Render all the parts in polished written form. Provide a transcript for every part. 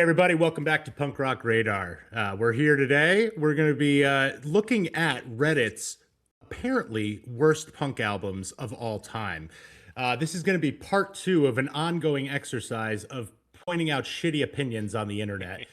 Hey everybody, welcome back to Punk Rock Radar. We're here today. We're going to be looking at Reddit's apparently worst punk albums of all time. This is going to be part two of an ongoing exercise of pointing out shitty opinions on the internet.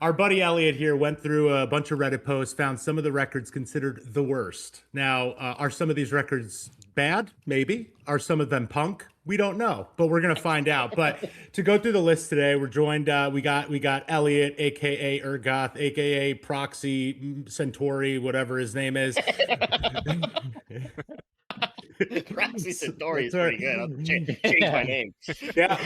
Our buddy Elliot here went through a bunch of Reddit posts, found some of the records considered the worst. Now, are some of these records bad? Maybe. Are some of them punk? We don't know, but we're gonna find out. But to go through the list today, we're joined. We got Elliot, aka Ergoth, aka Proxy Centauri, whatever his name is. Proxy Centauri is pretty good. I'll change my name. Yeah,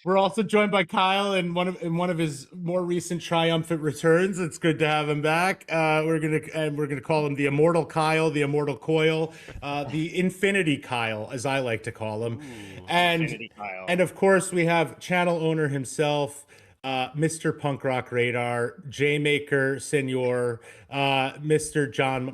we're also joined by Kyle in one of his more recent triumphant returns. It's good to have him back. We're gonna call him the Immortal Kyle, the Immortal Coil, the Infinity Kyle, as I like to call him. Infinity Kyle. And of course we have channel owner himself, Mr. Punk Rock Radar, J Maker Senor, Mr. John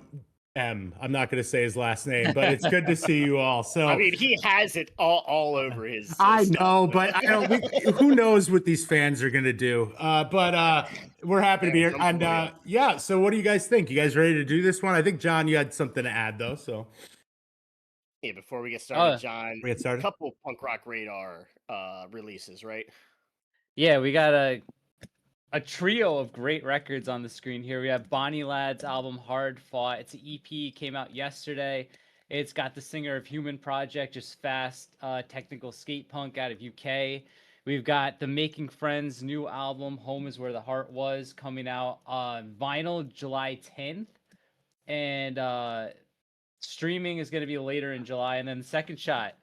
M. I'm not going to say his last name, but it's good to see you all. So I mean, he has it all over his. I stuff. know, but I don't. Who knows what these fans are going to do? But we're happy to be here. And yeah, so what do you guys think? You guys ready to do this one? I think John, you had something to add though. So yeah, before we get started, John, we get started. A couple Punk Rock Radar releases, right? Yeah, we got a trio of great records on the screen here. We have Bonnie Ladd's album Hard Fought. It's an EP, came out yesterday. It's got the singer of Human Project, just fast technical skate punk out of UK. We've got the Making Friends new album, Home is Where the Heart Was, coming out on vinyl July 10th. And streaming is going to be later in July. And then the Second Shot,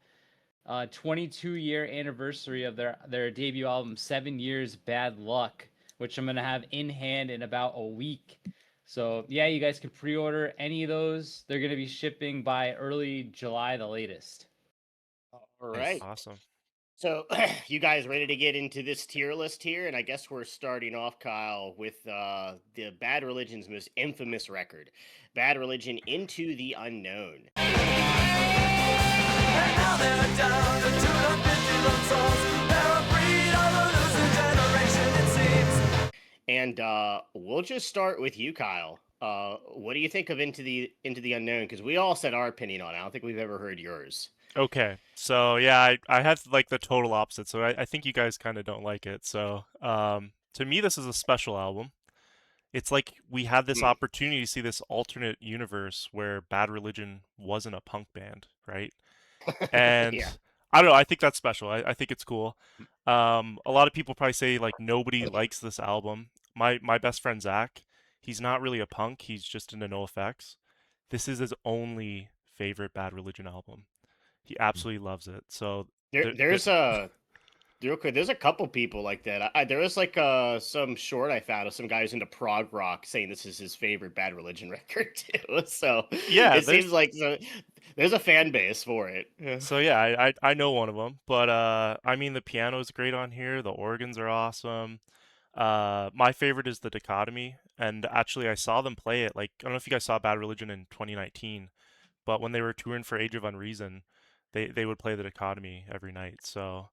22-year anniversary of their debut album, 7 Years Bad Luck, which I'm going to have in hand in about a week. So, yeah, you guys can pre-order any of those. They're going to be shipping by early July, the latest. All right. Awesome. So, you guys ready to get into this tier list here? And I guess we're starting off, Kyle, with the Bad Religion's most infamous record, Bad Religion Into the Unknown. And now they're down to 250 souls. They're a breed of a losing generation, it seems. And we'll just start with you, Kyle. What do you think of Into the Unknown? Because we all said our opinion on it. I don't think we've ever heard yours. Okay, so yeah, I had like the total opposite. So I think you guys kind of don't like it. So to me, this is a special album. It's like we had this opportunity to see this alternate universe where Bad Religion wasn't a punk band, right? And Yeah. I don't know. I think that's special. I think it's cool. A lot of people probably say like nobody likes this album. My best friend Zach, he's not really a punk. He's just into NoFX. This is his only favorite Bad Religion album. He absolutely loves it. So There's a couple people like that. There was like some short I found of some guys into prog rock saying this is his favorite Bad Religion record too. So yeah, it seems like there's a fan base for it. Yeah. So yeah, I know one of them, but I mean the piano is great on here. The organs are awesome. My favorite is the Dichotomy, and actually I saw them play it. Like I don't know if you guys saw Bad Religion in 2019, but when they were touring for Age of Unreason, they would play the Dichotomy every night. So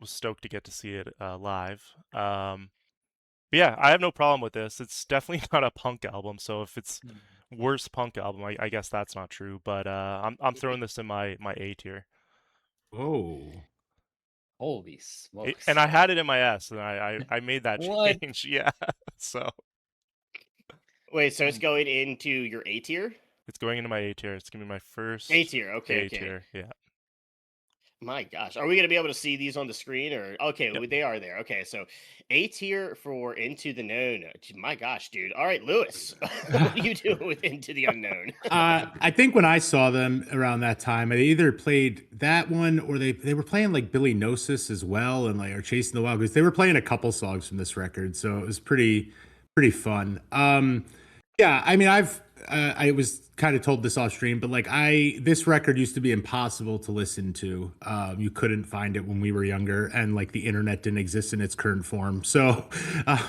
was stoked to get to see it live. But yeah, I have no problem with this. It's definitely not a punk album. So if it's worst punk album, I guess that's not true. But I'm throwing this in my A tier. Oh, Holy smokes. And I had it in my S, and I made that What? change. Yeah. So Wait, so it's going into your A tier? it's going into my A tier. It's gonna be my first A tier, okay, A okay. tier. Yeah. My gosh, are we gonna be able to see these on the screen or okay? Yep. They are there. Okay, so A tier for Into the Known. My gosh, dude. All right, Lewis, what do you do with Into the Unknown? I think when I saw them around that time, they either played that one or they were playing like Billy Gnosis as well, and like or Chasing the Wild Goose. They were playing a couple songs from this record, so it was pretty fun. Yeah, I mean, I was kind of told this off stream, but like this record used to be impossible to listen to. You couldn't find it when we were younger, and like the internet didn't exist in its current form, so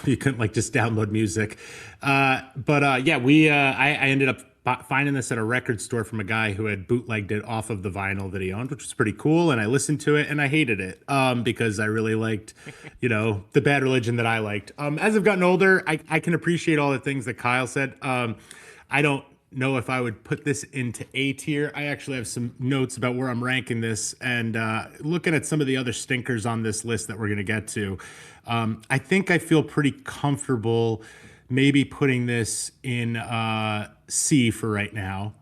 you couldn't like just download music. Yeah, I ended up finding this at a record store from a guy who had bootlegged it off of the vinyl that he owned, which was pretty cool. And I listened to it and I hated it because I really liked, the Bad Religion that I liked. As I've gotten older, I can appreciate all the things that Kyle said. I don't know if I would put this into A tier. I actually have some notes about where I'm ranking this, and looking at some of the other stinkers on this list that we're going to get to. I think I feel pretty comfortable maybe putting this in C for right now.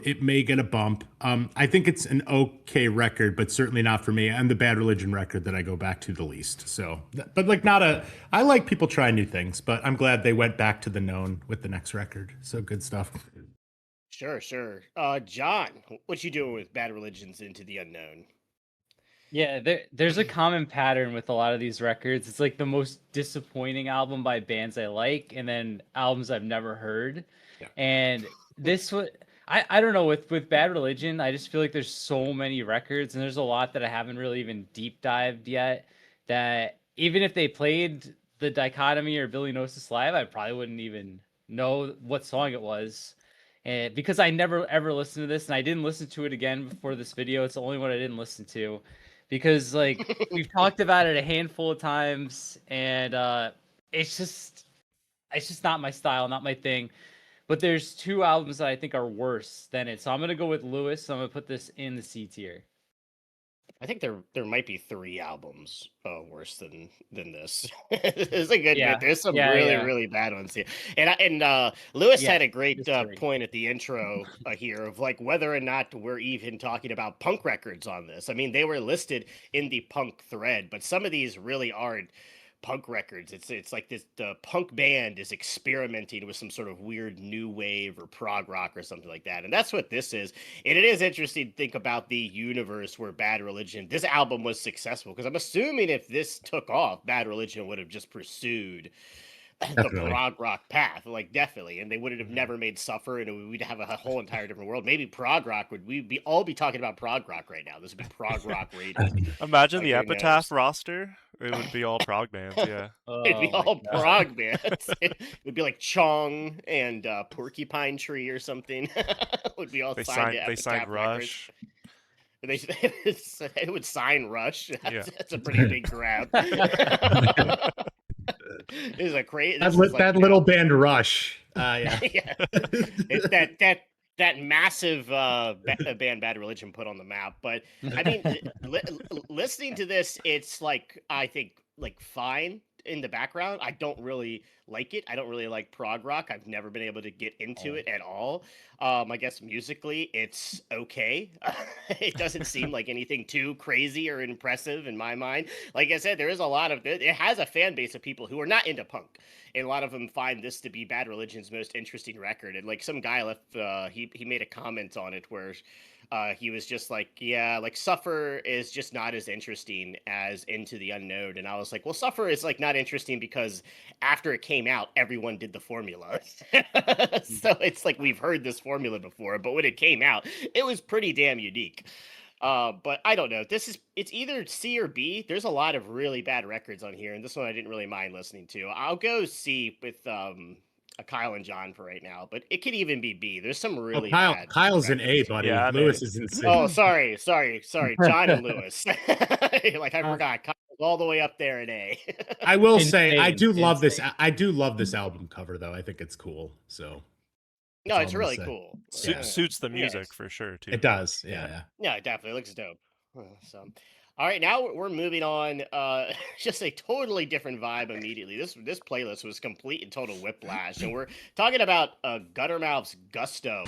It may get a bump. I think it's an okay record, but certainly not for me. And the Bad Religion record that I go back to the least. So, but like I like people trying new things, but I'm glad they went back to the known with the next record. So good stuff. Sure. John, what you doing with Bad Religions Into the Unknown? Yeah, there's a common pattern with a lot of these records. It's like the most disappointing album by bands I like, and then albums I've never heard. Yeah. And this was I don't know, with Bad Religion, I just feel like there's so many records, and there's a lot that I haven't really even deep dived yet, that even if they played the Dichotomy or Billy Gnosis live, I probably wouldn't even know what song it was. And because I never ever listened to this, and I didn't listen to it again before this video. It's the only one I didn't listen to, because like we've talked about it a handful of times, and it's just not my style, not my thing. But there's two albums that I think are worse than it, so I'm gonna go with Lewis. So I'm gonna put this in the C tier. I think there might be 3 albums worse than this. It's a good bit. There's some really bad ones here. And Lewis had a great point at the intro here of like whether or not we're even talking about punk records on this. I mean, they were listed in the punk thread, but some of these really aren't punk records. It's like the punk band is experimenting with some sort of weird new wave or prog rock or something like that, and that's what this is. And it is interesting to think about the universe where Bad Religion, this album was successful, because I'm assuming if this took off, Bad Religion would have just pursued the prog rock path, like definitely, and they would have never made Suffer, and we'd have a whole entire different world. Maybe prog rock we'd all be talking about prog rock right now. This would be prog rock radio. Imagine Like, the who Epitaph knows? roster. It would be all prog bands, yeah. It'd be Oh my all God. prog bands. It would be like Chong and Porcupine Tree or something. Would be all They signed to signed Epitaph Rush. Records. It would sign Rush. Yeah. That's a pretty big grab. It's a crazy. That little band Rush. Yeah. Yeah. It's that massive band Bad Religion put on the map. But I mean, listening to this, it's like, I think, like, fine in the background. I don't really like it. I don't really like prog rock. I've never been able to get into it at all. I guess musically it's okay. It doesn't seem like anything too crazy or impressive in my mind. Like I said, there is a lot of it has a fan base of people who are not into punk, and a lot of them find this to be Bad Religion's most interesting record. And like some guy left, he made a comment on it where he was just like, yeah, like Suffer is just not as interesting as Into the Unknown. And I was like, well, Suffer is like not interesting because after it came out, everyone did the formula. So it's like we've heard this formula before, but when it came out, it was pretty damn unique. But I don't know. It's either C or B. There's a lot of really bad records on here, and this one I didn't really mind listening to. I'll go C with Kyle and John for right now, but it could even be B. There's some really bad Kyle's an A, records. buddy. Yeah, I'm Lewis A. is in C. Oh, sorry, John and Lewis. Like I forgot, Kyle's all the way up there in A. I will say I Insane, do love this. insane. I do love this album cover though. I think it's cool. So No, That's it's all I'm really gonna say. cool. Su- suits the Yeah, music for sure too. it does. Yeah. Yeah, it definitely looks dope. So, all right, now we're moving on. Just a totally different vibe immediately. This playlist was complete and total whiplash, and we're talking about Guttermouth's Gusto.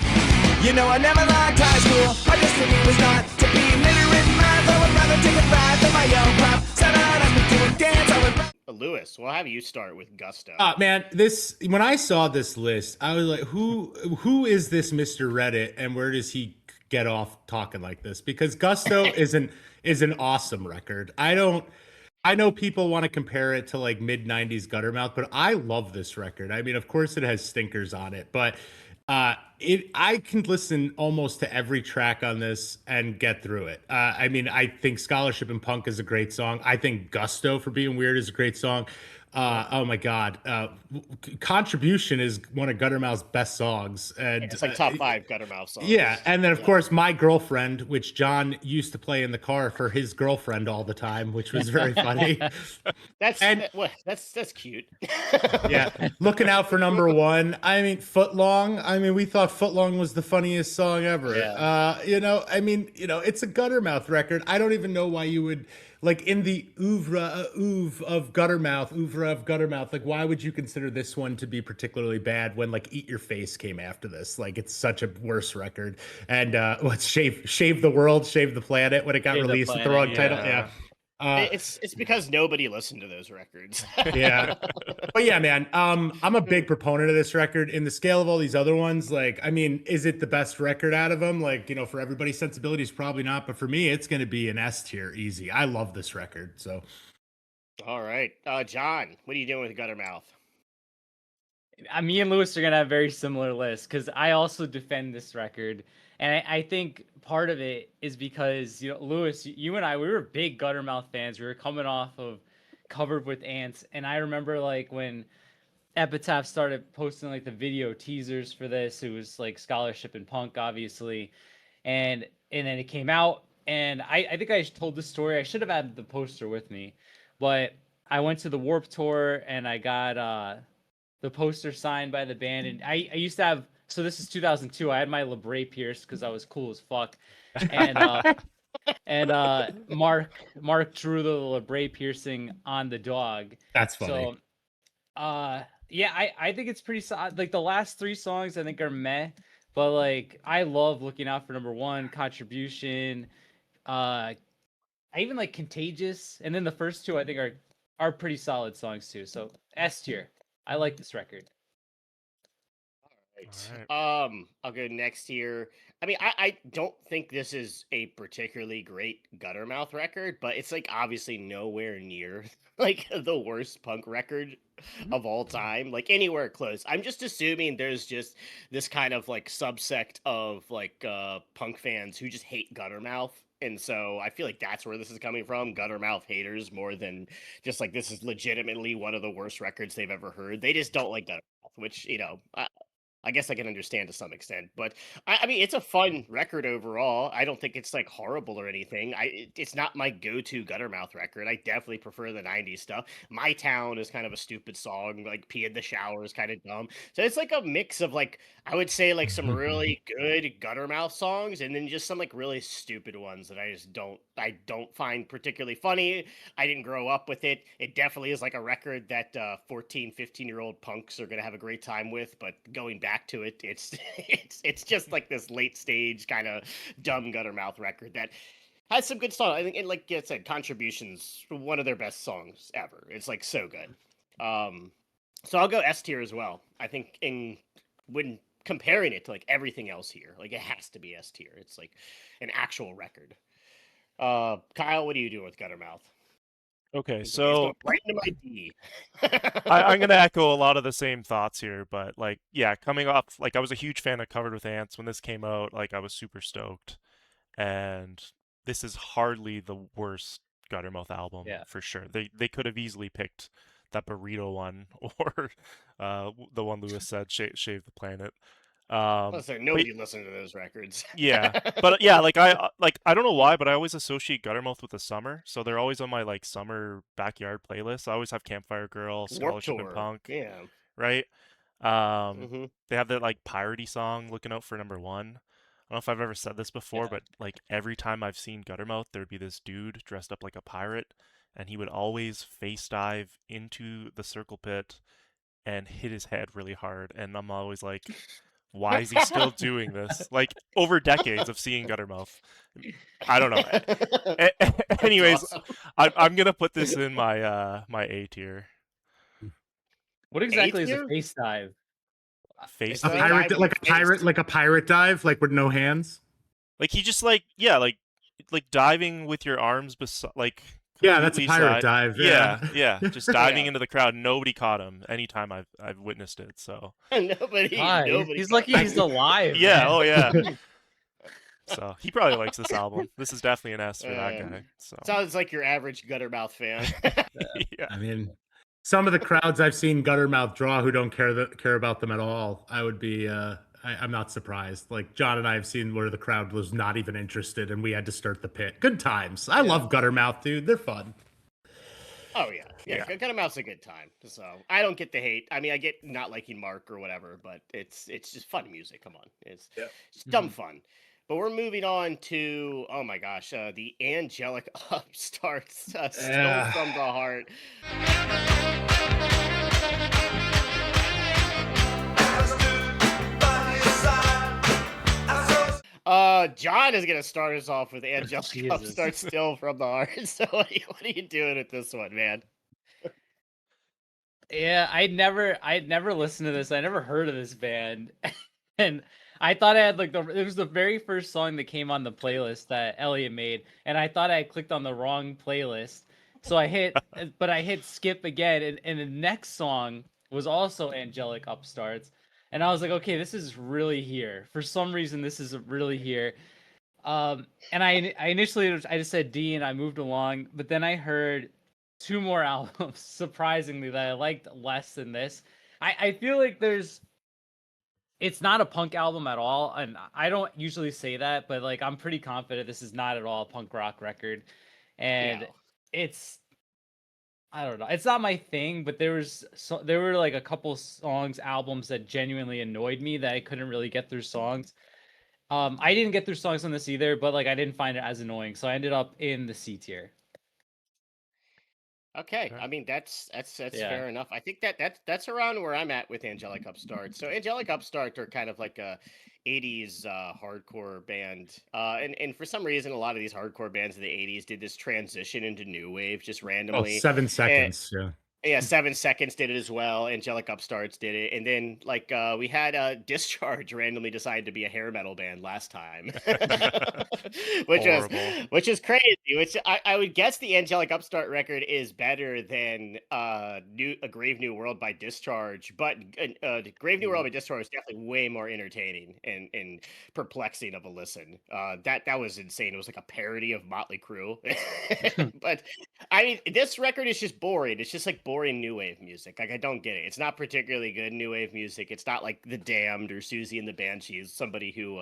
You know, I never liked high school. My destiny was not to be literate math. I would rather take a ride than my own path. Said I'd ask me to a dance. I would. Lewis, we'll have you start with Gusto. Man, this when I saw this list, I was like, who is this Mr. Reddit, and where does he get off talking like this? Because Gusto is an awesome record. I know people want to compare it to like mid 90s Guttermouth, but I love this record. I mean, of course it has stinkers on it, but I can listen almost to every track on this and get through it. I mean, I think Scholarship and Punk is a great song. I think Gusto for Being Weird is a great song. Oh my God. Contribution is one of Guttermouth's best songs. And It's like top 5 Guttermouth songs. yeah, and then of course My Girlfriend, which John used to play in the car for his girlfriend all the time, which was very funny. That's And- that's cute. Yeah, looking out for number 1. I mean, Footlong. I mean, we thought Footlong was the funniest song ever. Yeah. I mean, it's a Guttermouth record. I don't even know why you would like in the oeuvre of Guttermouth. Like, why would you consider this one to be particularly bad when like Eat Your Face came after this? Like, it's such a worse record. And what's Shave the World, Shave the Planet when it got Shave the released with the Planet, wrong title. yeah. Yeah. It's because nobody listened to those records. Yeah. But yeah, man, I'm a big proponent of this record in the scale of all these other ones. Like, I mean, is it the best record out of them? Like, for everybody's sensibilities, probably not. But for me, it's going to be an S tier easy. I love this record. So All right. John, what are you doing with Guttermouth? Me and Lewis are gonna have very similar lists because I also defend this record, and I think part of it is because Lewis, you and I, we were big Guttermouth fans. We were coming off of Covered with Ants, and I remember like when Epitaph started posting like the video teasers for this. It was like Scholarship and Punk, obviously, and then it came out, and I think I told this story. I should have had the poster with me, but I went to the Warped Tour and I got the poster signed by the band, and I used to have. So this is 2002. I had my LeBray pierced because I was cool as fuck, and Mark drew the LeBray piercing on the dog. that's funny. So, yeah, I think it's pretty solid. Like the last 3 songs I think are meh, but like I love Looking Out for Number 1, Contribution. I even like Contagious, and then the first 2 I think are pretty solid songs too. So S tier. I like this record. Right. I'll go next here. I mean, I don't think this is a particularly great Guttermouth record, but it's like obviously nowhere near like the worst punk record of all time, like anywhere close. I'm just assuming there's just this kind of like subsect of like punk fans who just hate Guttermouth. And so I feel like that's where this is coming from, Guttermouth haters, more than just like this is legitimately one of the worst records they've ever heard. They just don't like Guttermouth, which, I guess I can understand to some extent, but I mean, it's a fun record overall. I don't think it's like horrible or anything. It's not my go-to Guttermouth record. I definitely prefer the '90s stuff. My Town is kind of a stupid song. Like Pee in the Shower is kind of dumb. So it's like a mix of like I would say like some really good Guttermouth songs, and then just some like really stupid ones that I don't find particularly funny. I didn't grow up with it. It definitely is like a record that 14, 15-year-old punks are gonna have a great time with, but going back to it, it's just like this late stage kind of dumb Guttermouth record that has some good songs. I think, and like I said, Contributions, one of their best songs ever. It's like so good. So I'll go S tier as well. I think when comparing it to like everything else here, like it has to be S tier. It's like an actual record. Kyle, what are you doing with Guttermouth? Okay, He's so going right into my D. I'm gonna echo a lot of the same thoughts here, but like, yeah, coming off, like, I was a huge fan of Covered with Ants when this came out. Like, I was super stoked, and this is hardly the worst Guttermouth album Yeah. for sure. They could have easily picked that Burrito one or the one Lewis said, Shave the Planet. Listen, nobody listened to those records. Yeah, but yeah, like I don't know why, but I always associate Guttermouth with the summer, so they're always on my like summer backyard playlist. I always have Campfire Girl, Warped Scholarship and Tour, Punk, yeah. right? Mhm. They have that like piratey song, Looking Out for Number 1. I don't know if I've ever said this before, Yeah. but like every time I've seen Guttermouth, there'd be this dude dressed up like a pirate, and he would always face dive into the circle pit and hit his head really hard, and I'm always like, why is he still doing this? Like over decades of seeing Guttermouth. I don't know. That's Anyways, awesome. I'm gonna put this in my my A tier. What exactly is tier? a face dive? Face It's A like dive. pirate, diving like a face. pirate, like a pirate dive, like with no hands. Like he just like, yeah, like diving with your arms like Yeah, that's a completely pirate side- dive. Yeah, yeah, just diving Yeah. into the crowd. Nobody caught him anytime I've witnessed it. So nobody, God, nobody. he's got lucky it. he's alive. yeah, man. oh yeah. So he probably likes this album. This is definitely an S for that Um, guy. So Sounds like your average Guttermouth fan. yeah, I mean, some of the crowds I've seen Guttermouth draw who don't care about them at all. I would be. I'm not surprised. Like John and I have seen where the crowd was not even interested, and we had to start the pit. Good times. I love Guttermouth, dude. They're fun. Oh yeah. Guttermouth's a good time. So I don't get the hate. I mean, I get not liking Mark or whatever, but it's just fun music. Come on, it's just dumb fun. But we're moving on to my gosh, the angelic upstarts, still Yeah. from the heart. John is gonna start us off with angelic Jesus. upstarts, still from the heart. So what are you doing with this one, man? Yeah, I'd never listened to this. I never heard of this band, and I thought I had like it was the very first song that came on the playlist that Elliot made, and I thought I had clicked on the wrong playlist. So I hit, but I hit skip again, and the next song was also Angelic Upstarts, and I was like, okay, this is really here. For some reason, this is really here. And I initially I just said D, and I moved along, but then I heard two more albums surprisingly that I liked less than this. I feel like it's not a punk album at all, and I don't usually say that, but like I'm pretty confident this is not at all a punk rock record. And No. it's I don't know. It's not my thing, but there were like a couple songs, albums that genuinely annoyed me that I couldn't really get through songs. I didn't get through songs on this either, but like I didn't find it as annoying, so I ended up in the C tier. Okay, Okay. I mean that's Yeah. fair enough. I think that's around where I'm at with Angelic Upstart. So Angelic Upstart are kind of like a 80s hardcore band, and for some reason a lot of these hardcore bands of the 80s did this transition into new wave just Oh, randomly. 7 And seconds. Yeah. yeah, 7 Seconds did it as well. Angelic Upstarts did it, and then like we had Discharge randomly decide to be a hair metal band last time, Horrible. which is crazy. Which I would guess the Angelic Upstart record is better than A Grave New World by Discharge, but Grave New World by Discharge is definitely way more entertaining and perplexing of a listen. That was insane. It was like a parody of Motley Crue, but I mean, this record is just boring. It's just like boring new wave music. Like I don't get it. It's not particularly good new wave music. It's not like The Damned or Susie and the Banshees, somebody who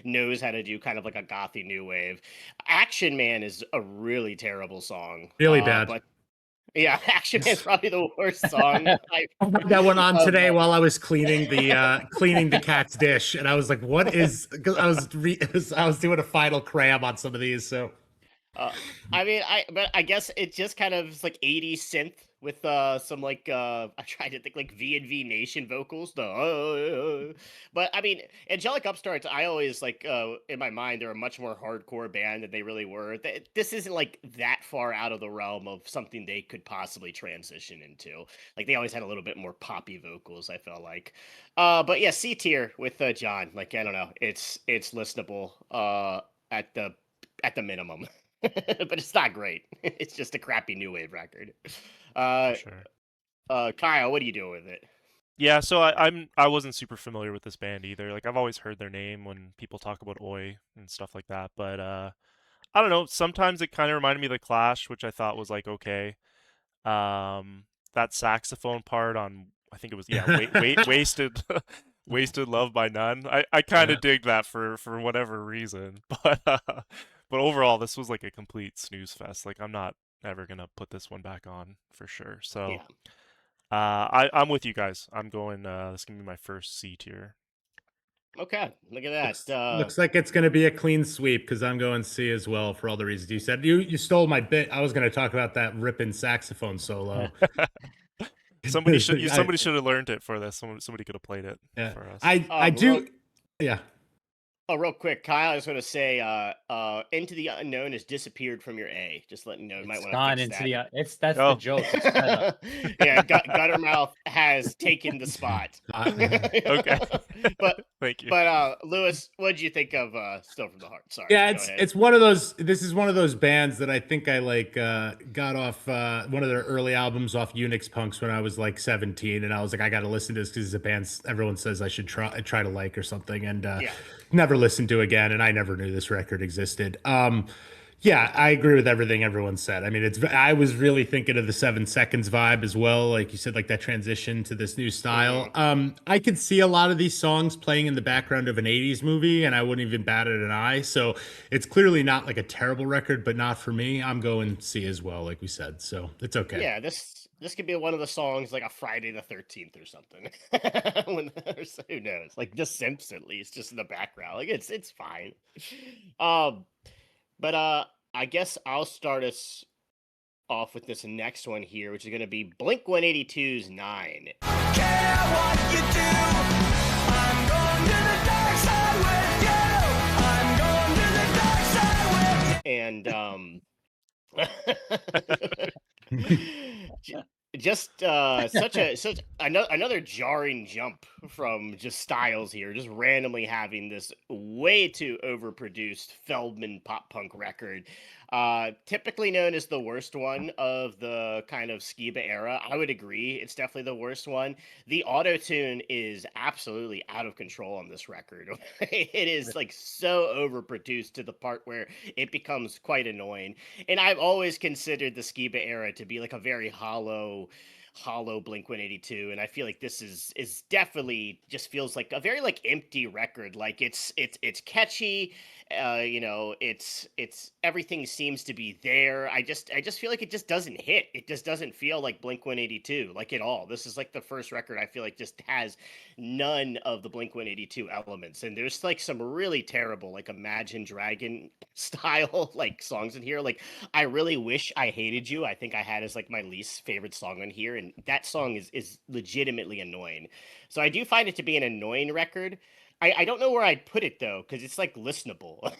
knows how to do kind of like a gothy new wave. Action Man is a really terrible song. Really bad. But yeah, Action Man is probably the worst song. I had that one on of, today while I was cleaning the cat's dish, and I was like, "What is?" Because I was doing a final cram on some of these, so. I mean, I guess it just kind of is like 80s synth with some like I tried to think like V&V Nation vocals. But I mean, Angelic Upstarts, I always like in my mind they're a much more hardcore band than they really were. This isn't like that far out of the realm of something they could possibly transition into. Like they always had a little bit more poppy vocals, I felt like. But yeah, C tier with John. Like I don't know, it's listenable at the minimum. But it's not great. It's just a crappy new wave record. For sure. Kyle, what are you doing with it? Yeah, so I wasn't super familiar with this band either. Like I've always heard their name when people talk about Oi and stuff like that, but I don't know, sometimes it kind of reminded me of The Clash, which I thought was like okay. That saxophone part on I think it was Wasted Wasted Love by None. I kind of Yeah. dig that for whatever reason. But overall this was like a complete snooze fest. Like I'm not ever going to put this one back on for sure. So Yeah. I'm with you guys. I'm going. This is gonna be my first C tier. Okay. Look at that. Looks like it's going to be a clean sweep because I'm going C as well for all the reasons you said. You stole my bit. I was going to talk about that ripping saxophone solo. Somebody should have learned it for this. Somebody could have played it Yeah. for us. I do. Yeah. Oh, real quick, Kyle, I just want to say, Into the Unknown has disappeared from your A. Just letting you know, you might It's want gone to into fix the that's Oh. the joke. It's set up. that. Yeah, Guttermouth has taken the spot. Okay. But Thank you. But Lewis, what did you think of Still from the Heart? Sorry. Yeah, go ahead. it's one of those. This is one of those bands that I think I like got off one of their early albums off Unix Punks when I was like 17, and I was like, I got to listen to this because it's a band everyone says I should try to like or something, and Yeah. never listened to again, and I never knew this record existed. Yeah, I agree with everything everyone said. I mean, I was really thinking of the 7 Seconds vibe as well, like you said, like that transition to this new style. I could see a lot of these songs playing in the background of an 80s movie, and I wouldn't even bat at an eye. So it's clearly not like a terrible record, but not for me. I'm going C as well, like we said. So it's okay. Yeah, this could be one of the songs like a Friday the 13th or something. Who knows? Like the Simps at least, just in the background. Like it's fine. But I guess I'll start us off with this next one here, which is going to be Blink 182's 9. Care what you do. I'm going to the dark side with you. I'm going to the dark side with you. And just such another jarring jump from just Styles here, just randomly having this way too overproduced Feldman pop punk record, typically known as the worst one of the kind of Skiba era. I would agree, it's definitely the worst one. The auto tune is absolutely out of control on this record. It is like so overproduced to the part where it becomes quite annoying. And I've always considered the Skiba era to be like a very hollow Blink 182, and I feel like this is definitely just feels like a very like empty record. Like it's catchy, it's everything seems to be there. I just feel like it just doesn't hit. It just doesn't feel like Blink 182 like at all. This is like the first record I feel like just has none of the Blink 182 elements, and there's like some really terrible like Imagine Dragon style like songs in here. Like I really wish I Hated You, I think I had as like my least favorite song on here, and that song is legitimately annoying. So I do find it to be an annoying record. I don't know where I'd put it though, because it's like listenable.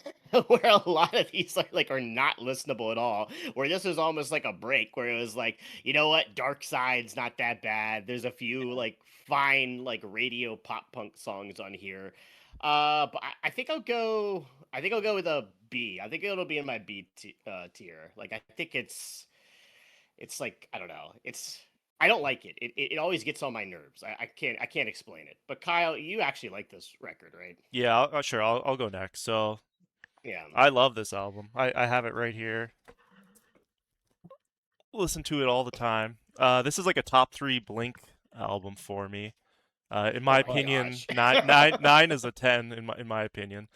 Where a lot of these are not listenable at all. Where this was almost like a break, where it was like, you know what, Dark Side's not that bad. There's a few like fine like radio pop punk songs on here. But I think I'll go. I think I'll go with a B. I think it'll be in my B tier. Like I think it's like I don't know. I don't like it. It always gets on my nerves. I can't explain it. But Kyle, you actually like this record, right? Yeah, sure. I'll go next. So Yeah. I love this album. I have it right here. Listen to it all the time. This is like a top 3 Blink album for me. In my Oh my opinion, gosh. 9 is a 10 in my opinion.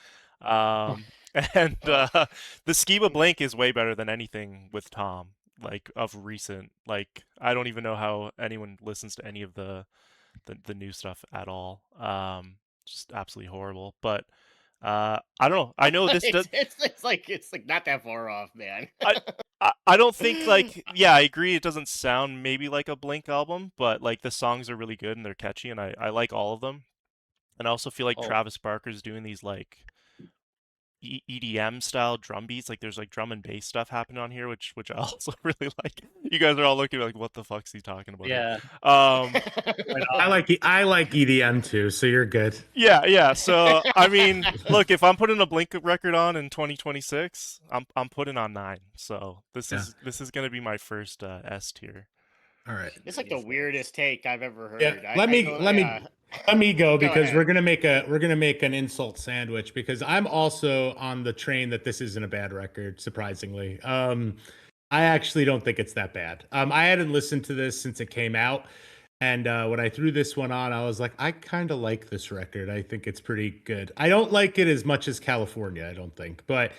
And the Skiba Blink is way better than anything with Tom, like of recent. Like I don't even know how anyone listens to any of the new stuff at all. Just absolutely horrible. But I don't know. I know this does. It's like not that far off, man. I don't think like yeah, I agree it doesn't sound maybe like a Blink album, but like the songs are really good and they're catchy and I like all of them. And I also feel like Oh. Travis Barker's doing these like EDM style drum beats, like there's like drum and bass stuff happening on here, which I also really like. You guys are all looking like, what the fuck's he talking about? Yeah. I like EDM too, so you're good. Yeah. So I mean, look, if I'm putting a Blink record on in 2026, I'm putting on 9. So this is gonna be my first S tier. All right. It's like the weirdest take I've ever heard. Yeah, let me go because ahead. we're gonna make an insult sandwich because I'm also on the train that this isn't a bad record. Surprisingly, I actually don't think it's that bad. I hadn't listened to this since it came out, and when I threw this one on, I was like, I kind of like this record. I think it's pretty good. I don't like it as much as California, I don't think, but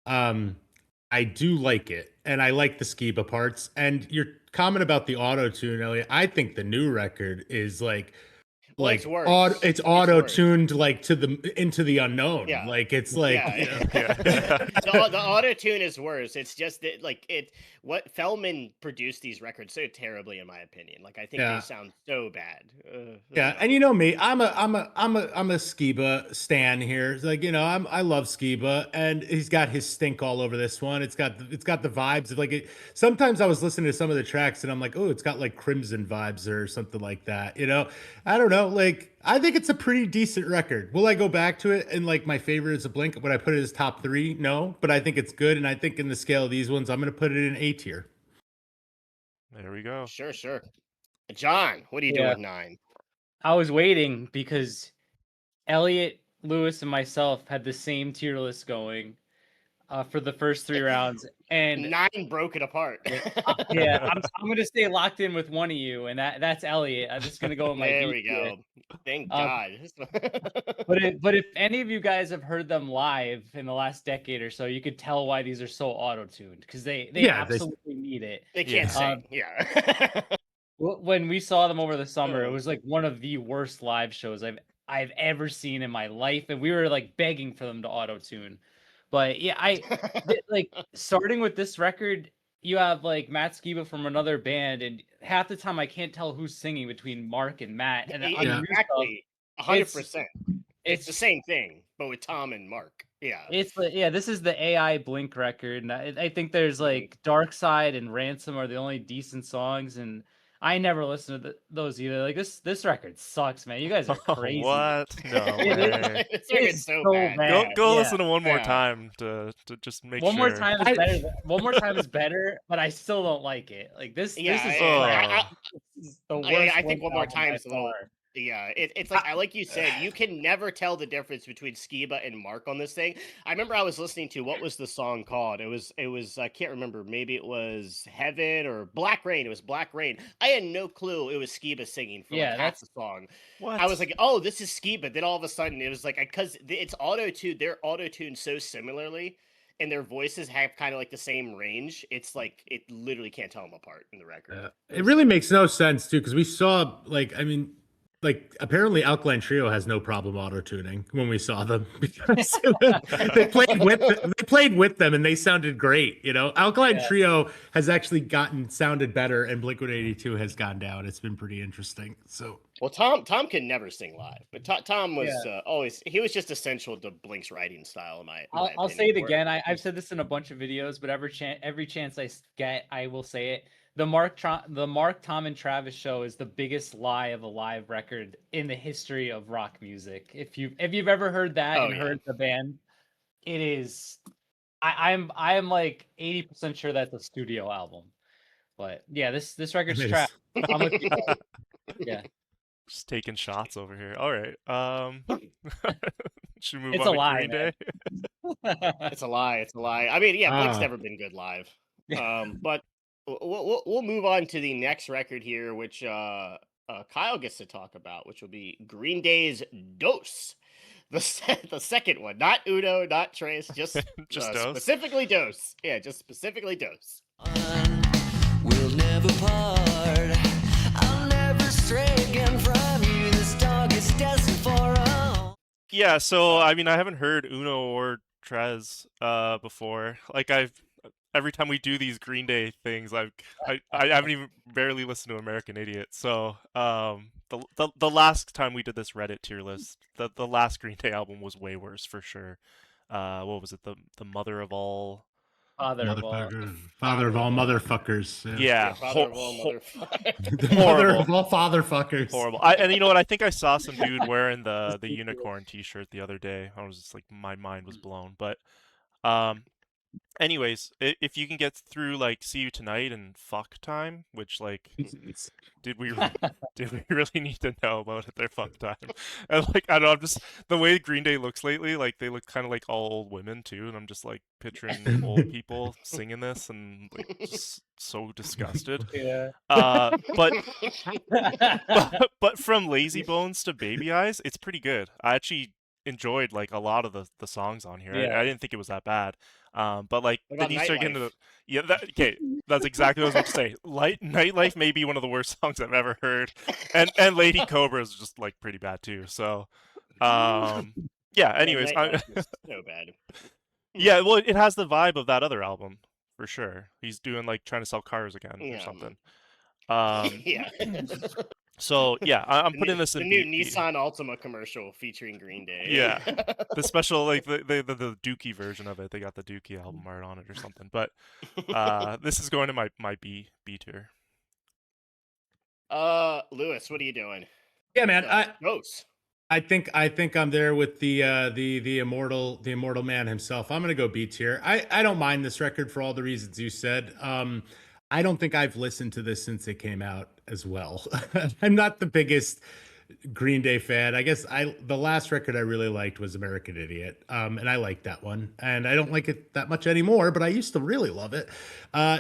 I do like it, and I like the Skiba parts. And your comment about the auto tune, Elliot, I think the new record is like it's worse. it's auto tuned like into the unknown. Yeah. Like it's like The auto tune is worse. It's just that what Feldman produced these records so terribly, in my opinion. Like I think they sound so bad. Yeah, and you know me, I'm a Skiba stan here. It's like, I love Skiba, and he's got his stink all over this one. It's got the vibes of like it. Sometimes I was listening to some of the tracks and I'm like, oh, it's got like Crimson vibes or something like that. I don't know. like I think it's a pretty decent record. Will I go back to it and like my favorite is a Blink? Would I put it as top 3? No, but I think it's good, and I think in the scale of these ones, I'm going to put it in A tier. There we go. Sure, sure. John, what are you doing Yeah. with 9? I was waiting because Elliot, Lewis, and myself had the same tier list going for the first 3 rounds, and 9 broke it apart. yeah, I'm gonna stay locked in with one of you, and that's Elliot. I'm just gonna go with my There B we tier. go. Thank Um, God. But if any of you guys have heard them live in the last decade or so, you could tell why these are so auto-tuned because they Yeah, they- absolutely need it. They can't Yeah. sing. Yeah. When we saw them over the summer, it was like one of the worst live shows I've ever seen in my life, and we were like begging for them to auto-tune. But yeah, like starting with this record, you have like Matt Skiba from another band, and half the time I can't tell who's singing between Mark and Matt. And on the new stuff, Exactly. 100%. It's the it's same thing, but with Tom and Mark. Yeah. this is the AI Blink record, and I think there's like Dark Side and Ransom are the only decent songs, and I never listened to those either. Like this record sucks, man. You guys are crazy. What? No It is- way. This record's It's so so bad. bad. Go Yeah. listen to one more Yeah. time to just make One sure. more time is better. One more time is better, but I still don't like it. Like this. Yeah, this is Oh. I- this is the I worst. think Blink one more album time by is a little- far. Yeah, it's like you said, you can never tell the difference between Skiba and Mark on this thing. I remember I was listening to what was the song called? It was I can't remember. Maybe it was Heaven or Black Rain. It was Black Rain. I had no clue it was Skiba singing for Yeah, like half the song. What? I was like, oh, this is Skiba. Then all of a sudden it was like because it's auto-tuned. They're auto-tuned so similarly, and their voices have kind of like the same range. It's like it literally can't tell them apart in the record. It really makes no sense too, because we saw like apparently Alkaline Trio has no problem auto tuning when we saw them because they played with them and they sounded great. You know, Alkaline Yeah. Trio has actually sounded better, and Blink-182 has gone down. It's been pretty interesting. So Well, Tom can never sing live, but Tom was always he was just essential to Blink's writing style. In my I'll say it opinion, again. I've said this in a bunch of videos, but every chance I get, I will say it. The Mark, Tom, and Travis show is the biggest lie of a live record in the history of rock music. If you've ever heard that Oh, and yeah. heard the band, it is. I'm like 80% sure that's a studio album. But yeah, this record's It is. trash. I'm with you. Yeah, Just taking shots over here. All right. Should we move It's on a to lie, Green man. Day? it's a lie. It's a lie. I mean, yeah, Blink's Ah. never been good live. But we'll move on to the next record here, which Kyle gets to talk about, which will be Green Day's Dose. The second one, not Uno, not Trace, just Just Dose? specifically Dose. Yeah, just specifically Dose. We'll never part. I'll never stray again from you. This dog is destined for a Yeah, so I mean, I haven't heard Uno or Trez before. Like every time we do these Green Day things, I haven't even barely listened to American Idiot. So the last time we did this Reddit tier list, the last Green Day album was way worse for sure. What was it? The mother of all. Father of all. Father of all motherfuckers. Yeah, Father of all motherfuckers. The mother of all fatherfuckers. horrible. And you know what? I think I saw some dude wearing the unicorn T-shirt the other day. I was just like, my mind was blown. But anyways, if you can get through like See You Tonight and Fuck Time, which like did we really need to know about their fuck time? And like I don't know, I'm just the way Green Day looks lately, like they look kind of like all old women too, and I'm just like picturing old people singing this and like just so disgusted. Yeah. But from Lazy Bones to Baby Eyes, it's pretty good. I actually enjoyed like a lot of the songs on here. Yeah. I didn't think it was that bad. But like What then about you start getting to the Nightlife? okay, that's exactly what I was about to say. Nightlife may be one of the worst songs I've ever heard, and Lady Cobra is just like pretty bad too. So, yeah. Anyways, Nightlife is so bad. yeah. Well, it has the vibe of that other album for sure. He's doing like trying to sell cars again or Yeah. something. Yeah. So yeah, I'm The putting new- this the in new B- Nissan Altima commercial featuring Green Day. Yeah. the special like the Dookie version of it. They got the Dookie album art on it or something. But this is going to my B tier. Lewis, what are you doing? Yeah, man. Ghost. I think I'm there with the immortal man himself. I'm gonna go B tier. I don't mind this record for all the reasons you said. I don't think I've listened to this since it came out as well. I'm not the biggest Green Day fan. I guess the last record I really liked was American Idiot, and I liked that one. And I don't like it that much anymore, but I used to really love it.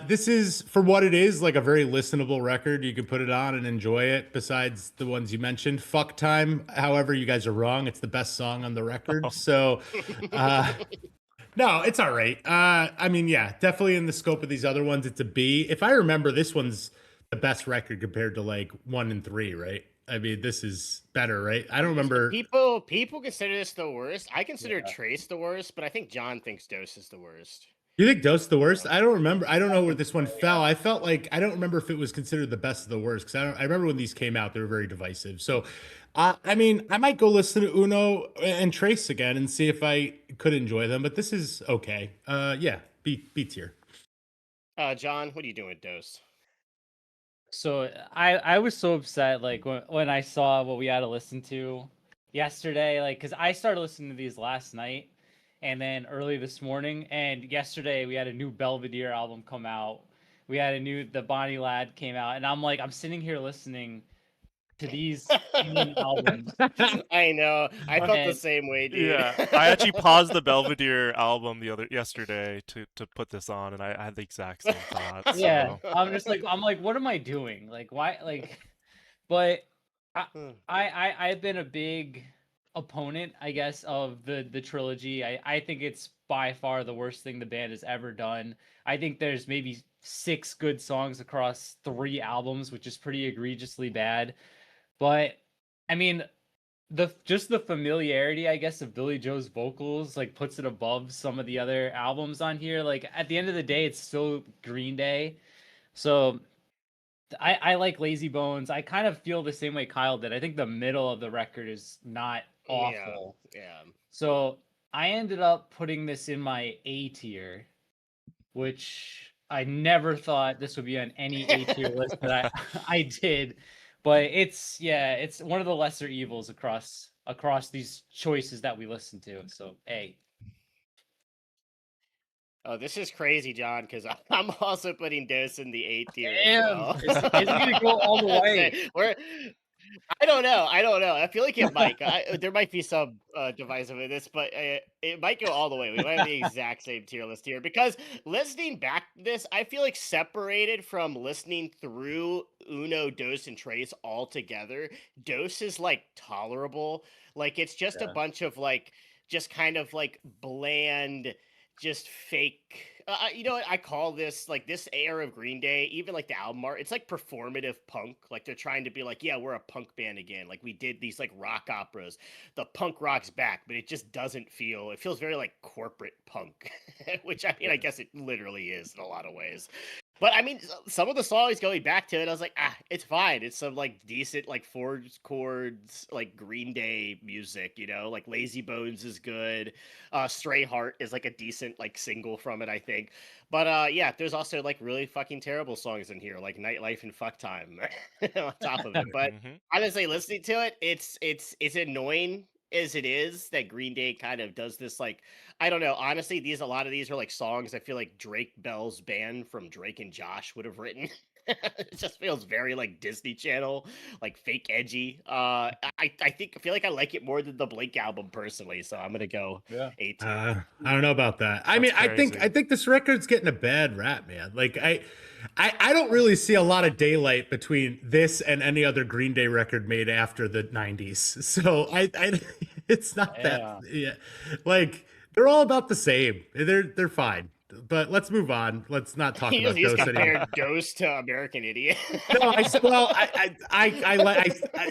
This is, for what it is, like a very listenable record. You can put it on and enjoy it. Besides the ones you mentioned, "Fuck Time." However, you guys are wrong. It's the best song on the record. So. No, it's all right. I mean, yeah, definitely in the scope of these other ones, it's a B. If I remember, this one's the best record compared to like 1 and 3, right? I mean, this is better, right? I don't remember. People consider this the worst. I consider Trace the worst, but I think John thinks Dose is the worst. You think Dose the worst? I don't remember. I don't know where this one fell. I felt like I don't remember if it was considered the best of the worst because I remember when these came out, they were very divisive. So, I mean, I might go listen to Uno and Trace again and see if I could enjoy them. But this is okay. Yeah, B tier. John, what are you doing with Dose? So I was so upset like when I saw what we had to listen to yesterday, like because I started listening to these last night and then early this morning, and yesterday we had a new Belvedere album come out. We had the Bonnie Lad came out, and I'm sitting here listening to these albums. I know. I felt the same way, dude. Yeah, I actually paused the Belvedere album yesterday to put this on, and I had the exact same thoughts. Yeah, so. I'm like, what am I doing? Like, why? Like, but I've been a big opponent, I guess, of the trilogy. I think it's by far the worst thing the band has ever done. I think there's maybe 6 good songs across 3 albums, which is pretty egregiously bad. But I mean, the familiarity, I guess, of Billy Joe's vocals like puts it above some of the other albums on here. Like at the end of the day, it's still Green Day. So I like Lazy Bones. I kind of feel the same way Kyle did. I think the middle of the record is not awful. Yeah. So I ended up putting this in my A tier, which I never thought this would be on any A tier list that I did. But it's one of the lesser evils across these choices that we listen to. So A. Oh, this is crazy, John, because I'm also putting Dose in the A tier. Damn, it's gonna go all the way. I don't know. I feel like it might. There might be some divisive in this, but it might go all the way. We might have the exact same tier list here because listening back to this, I feel like separated from listening through Uno, Dose, and Trace all together. Dose is like tolerable. Like it's just a bunch of like, just kind of like bland, just fake. You know what I call this? Like this era of Green Day, even like the album art, it's like performative punk. Like they're trying to be like, yeah, we're a punk band again. Like we did these like rock operas. The punk rock's back, but it just doesn't feel. It feels very like corporate punk, which I mean, I guess it literally is in a lot of ways. But I mean, some of the songs going back to it, I was like, it's fine. It's some like decent, like 4 chords, like Green Day music, you know, like Lazy Bones is good. Stray Heart is like a decent like single from it, I think. But yeah, there's also like really fucking terrible songs in here, like Nightlife and Fuck Time on top of it. But honestly, listening to it, it's annoying as it is that Green Day kind of does this like, I don't know, honestly, a lot of these are like songs I feel like Drake Bell's band from Drake and Josh would have written. It just feels very like Disney Channel, like fake edgy. I feel like I like it more than the Blink album personally, so I'm gonna go 8. I don't know about that. I mean, crazy. I think this record's getting a bad rap, man. Like I don't really see a lot of daylight between this and any other Green Day record made after the 90s. So I it's not that like they're all about the same. They're fine. But let's move on. Let's not talk about Dose Dose anymore. compared Dose to American Idiot. No, I said, well, I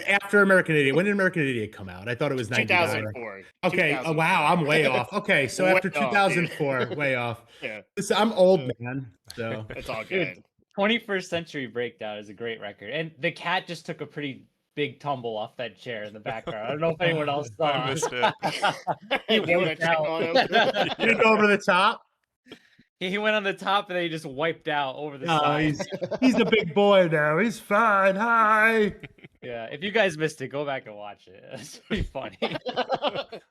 after American Idiot. When did American Idiot come out? I thought it was 99. 2004. Okay. 2004. Wow, I'm way off. Okay, so Way after off, 2004, way off. Yeah. I'm old, man. So It's all good. 21st Century Breakdown is a great record, and the cat just took a pretty big tumble off that chair in the background. I don't know if anyone else saw. I missed it. He You wanna wiped check out. on him? you didn't go over the top. He went on the top and then he just wiped out over the No, side. he's a big boy now. He's fine. Hi. Yeah, if you guys missed it, go back and watch it. It's pretty funny.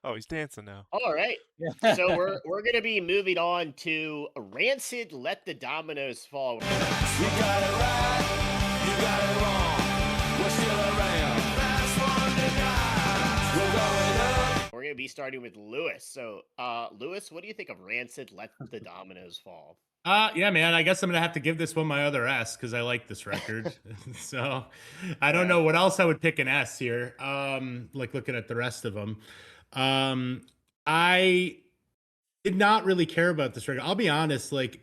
Oh, he's dancing now. All right. Yeah. So we're gonna be moving on to Rancid "Let the Dominoes Fall." You got it right, you got it wrong. We're still around. Last one to die. We're going up. We're gonna be starting with Lewis. So, Lewis, what do you think of Rancid "Let the Dominoes Fall"? Yeah, man. I guess I'm gonna have to give this one my other S because I like this record. So I don't know what else I would pick an S here. Like looking at the rest of them, I did not really care about this record. I'll be honest. Like,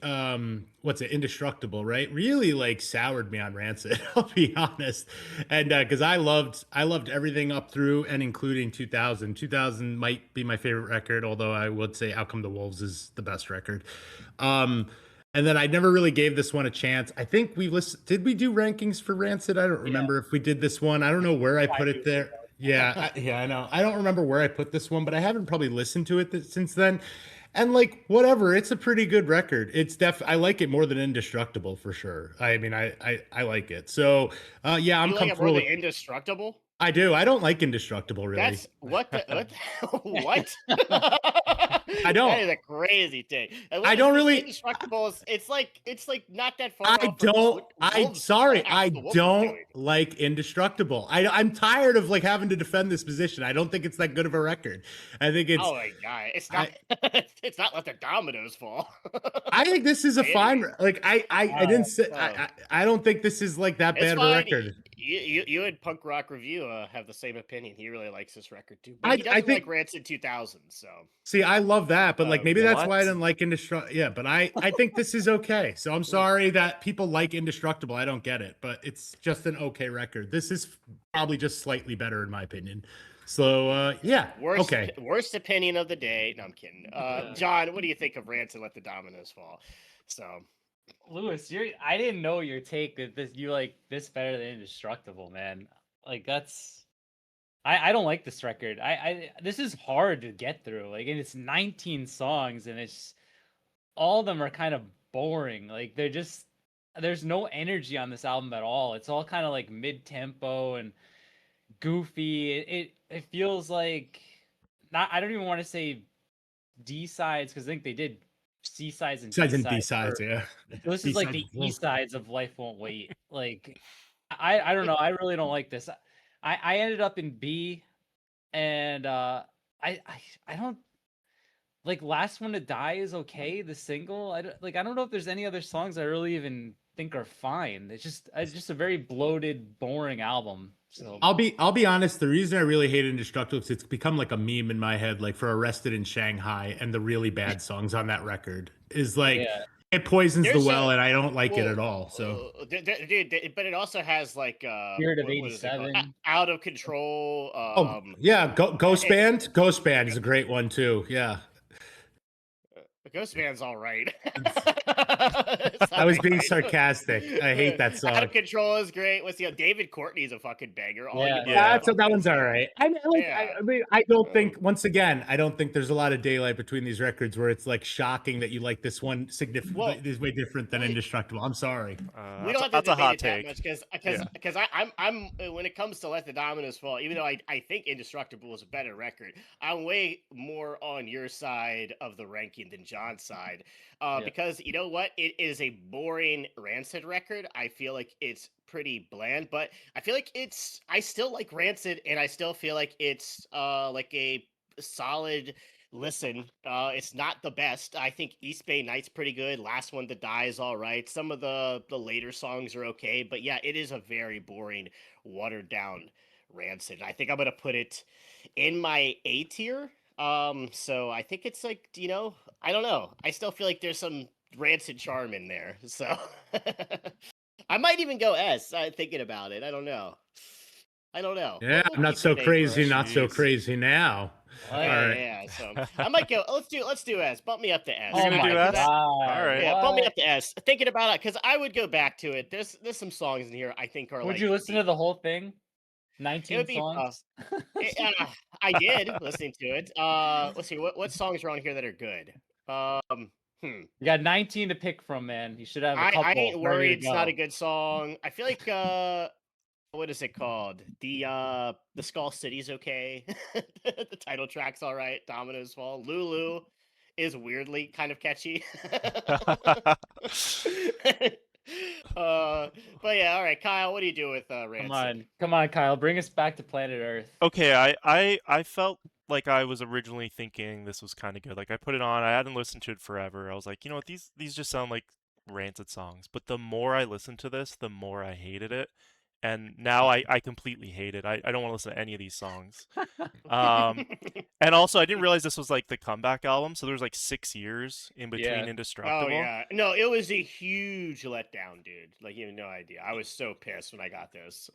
what's it? Indestructible, right? Really like soured me on Rancid. I'll be honest, and because I loved everything up through and including 2000. 2000 might be my favorite record, although I would say "Out Come the Wolves" is the best record. And then I never really gave this one a chance. I think we listened. Did we do rankings for Rancid? I don't remember if we did this one. I don't know where I put it there. Yeah, I know. I don't remember where I put this one, but I haven't probably listened to it since then. And like whatever, it's a pretty good record. It's I like it more than Indestructible for sure. I mean, I like it. So yeah, I'm You like it more comfortable than with. Indestructible? I do. I don't like Indestructible really. That's what what? I don't. That is a crazy thing. And I don't this really- Indestructible is. It's like not that far. I off from don't. what I Wolves- sorry. Out I the Wolves is don't doing. like Indestructible. I'm tired of like having to defend this position. I don't think it's that good of a record. I think it's. Oh my god! It's not. It's not "Let the Dominoes Fall." I think this is a Really? fine. Like I didn't say. Oh. I don't think this is like that It's bad of a fine. record. You and Punk Rock Review have the same opinion. He really likes this record too, I- but he I doesn't think- like Rancid 2000. So See, I love that, but like maybe that's why I what? didn't like Indestructible. Yeah, but I think this is okay. So I'm sorry that people like Indestructible. I don't get it, but it's just an okay record. This is probably just slightly better in my opinion. So yeah, worst opinion of the day. No, I'm kidding. John, what do you think of Rancid "Let the Dominoes Fall"? So Lewis, I didn't know your take that you like this better than Indestructible, man. Like that's I don't like this record. This is hard to get through. Like, and it's 19 songs and it's all of them are kind of boring. Like there's no energy on this album at all. It's all kind of like mid-tempo and goofy. It feels like I don't even want to say D sides because I think they did C sides and sides and D B sides. Yeah, This is like the B-sides. E sides of Life Won't Wait. Like I don't know. I really don't like this. I ended up in B, and I don't like Last One to Die is okay. The single I don't know if there's any other songs I really even think are fine. It's just a very bloated, boring album. So I'll be honest. The reason I really hate Indestructible is it's become like a meme in my head, like for Arrested in Shanghai and the really bad songs on that record is like yeah. it poisons There's the well, a- and I don't like it well, at all. So dude, but it also has like Spirit of what is it called? 87. Out of Control. oh yeah, Ghost Band. Ghost Band is a great one too. Yeah, Ghost Band's all right. I was being sarcastic. I hate that song. Out of Control is great. What's David Courtney's a fucking banger. All Yeah. you do Yeah, is so that one's all right. I mean, I don't think. Uh, Once again, I don't think there's a lot of daylight between these records where it's like shocking that you like this one significant. Well, is way different than we- Indestructible. I'm sorry. We don't have to that's a debate hot it that take. much because I'm when it comes to Let the Dominoes Fall, even though I think Indestructible is a better record, I'm way more on your side of the ranking than John's side. Because you know what, it is a boring Rancid record. I feel like it's pretty bland, but I feel like I still like Rancid, and I still feel like it's like a solid listen. It's not the best. I think East Bay Night's pretty good. Last One to Die is all right. Some of the later songs are okay, but yeah, it is a very boring, watered down Rancid. I think I'm gonna put it in my A tier. So I think it's like, I don't know. I still feel like there's some Rancid charm in there. So I might even go S. Thinking about it. I don't know. Yeah, We'll I'm not keep so the crazy. neighbors. Not so Jeez. crazy now. Oh, All Yeah, right. yeah. So I might go. Let's do S. Bump me up to S. Oh gonna my do S? god! All right. Yeah, bump me What? up to S. Thinking about it, because I would go back to it. There's some songs in here I think are Would like. you listen to the whole thing? It 19 would be songs. I did listening to it. Let's see what songs are on here that are good. You got 19 to pick from, man. You should have a couple. I ain't ready to worried. It's not go. a good song. I feel like what is it called? The Skull City's okay. The title track's all right. Dominoes Fall. Lulu is weirdly kind of catchy. But yeah, all right, Kyle, what do you do with Rancid? Come on, Kyle, bring us back to planet Earth. Okay, I felt like I was originally thinking this was kind of good. Like I put it on, I hadn't listened to it forever. I was like, you know what, these just sound like Rancid songs. But the more I listened to this, the more I hated it. And now I completely hate it. I don't want to listen to any of these songs. And also I didn't realize this was like the comeback album, so there was like 6 years in between Yeah. Indestructible. Oh yeah, no, it was a huge letdown, dude. Like you have no idea. I was so pissed when I got this.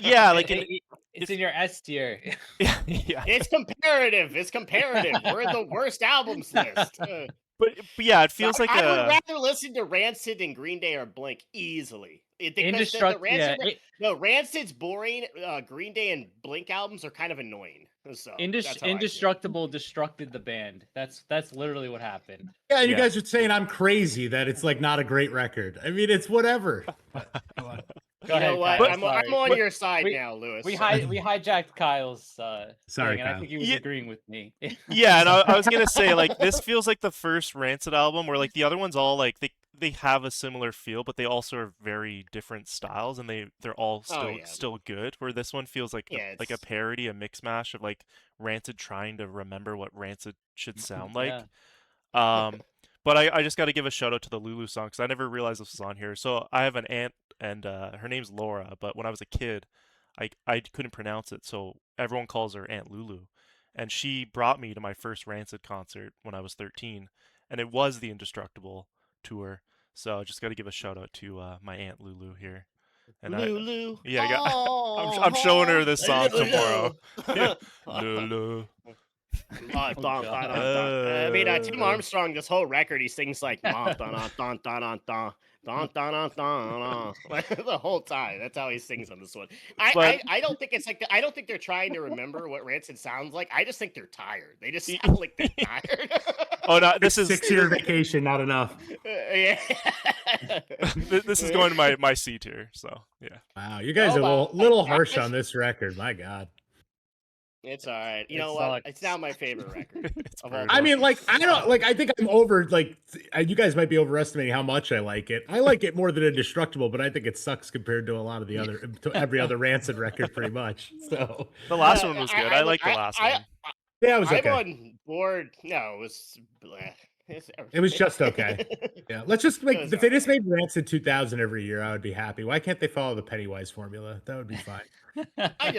Yeah, like in, It's in your S tier. yeah. It's comparative. It's comparative. We're in the worst albums list. But yeah, it feels like I a would rather listen to Rancid than Green Day or Blink easily. Because Rancid's boring. Green Day and Blink albums are kind of annoying. So that's how I feel. Indestructible destructed the band. That's literally what happened. Yeah, you Yeah. guys are saying I'm crazy that it's like not a great record. I mean, it's whatever. Go You ahead, know what? Kyle, I'm sorry. on your side we- now, Lewis. We hijacked Kyle's Sorry, thing, and I Kyle. think he was Yeah. agreeing with me. Yeah, and I was gonna say like this feels like the first Rancid album where like the other ones all like they have a similar feel, but they also are very different styles, and they're all yeah. still good. Where this one feels like Yeah, like a it's- parody, a mix mash of like Rancid trying to remember what Rancid should sound like. Yeah. But I just got to give a shout out to the Lulu song because I never realized this was on here. So I have an aunt and her name's Laura, but when I was a kid, I couldn't pronounce it, so everyone calls her Aunt Lulu. And she brought me to my first Rancid concert when I was 13, and it was the Indestructible tour. So I just got to give a shout out to my Aunt Lulu here. And Lulu. yeah, I'm showing her this song Lulu. tomorrow. Yeah. Lulu. I mean, Tim Armstrong, this whole record, he sings like dun dun dun dun dun dun dun dun dun the whole time. That's how he sings on this one. I don't think it's like I don't think they're trying to remember what Rancid sounds like. I just think they're tired. They just sound like they're tired. Oh no, this is 6-year vacation, not enough. Yeah. this is going to my C tier. So yeah. Wow, you guys Oh, are a wow. little harsh on this record. My God. It's all right. You It know what? sucks. It's now my favorite record. It's Of all brutal. I mean, like, I don't like. I think I'm over. Like, you guys might be overestimating how much I like it. I like it more than Indestructible, but I think it sucks compared to a lot of the other, to every other Rancid record, pretty much. So The last one was good. I like the last one. yeah, it was I'm okay. on board. No, it was. Bleh. It was just okay. Yeah, let's just make. was If they just made Rancid 2000 every year, I would be happy. Why can't they follow the Pennywise formula? That would be fine. I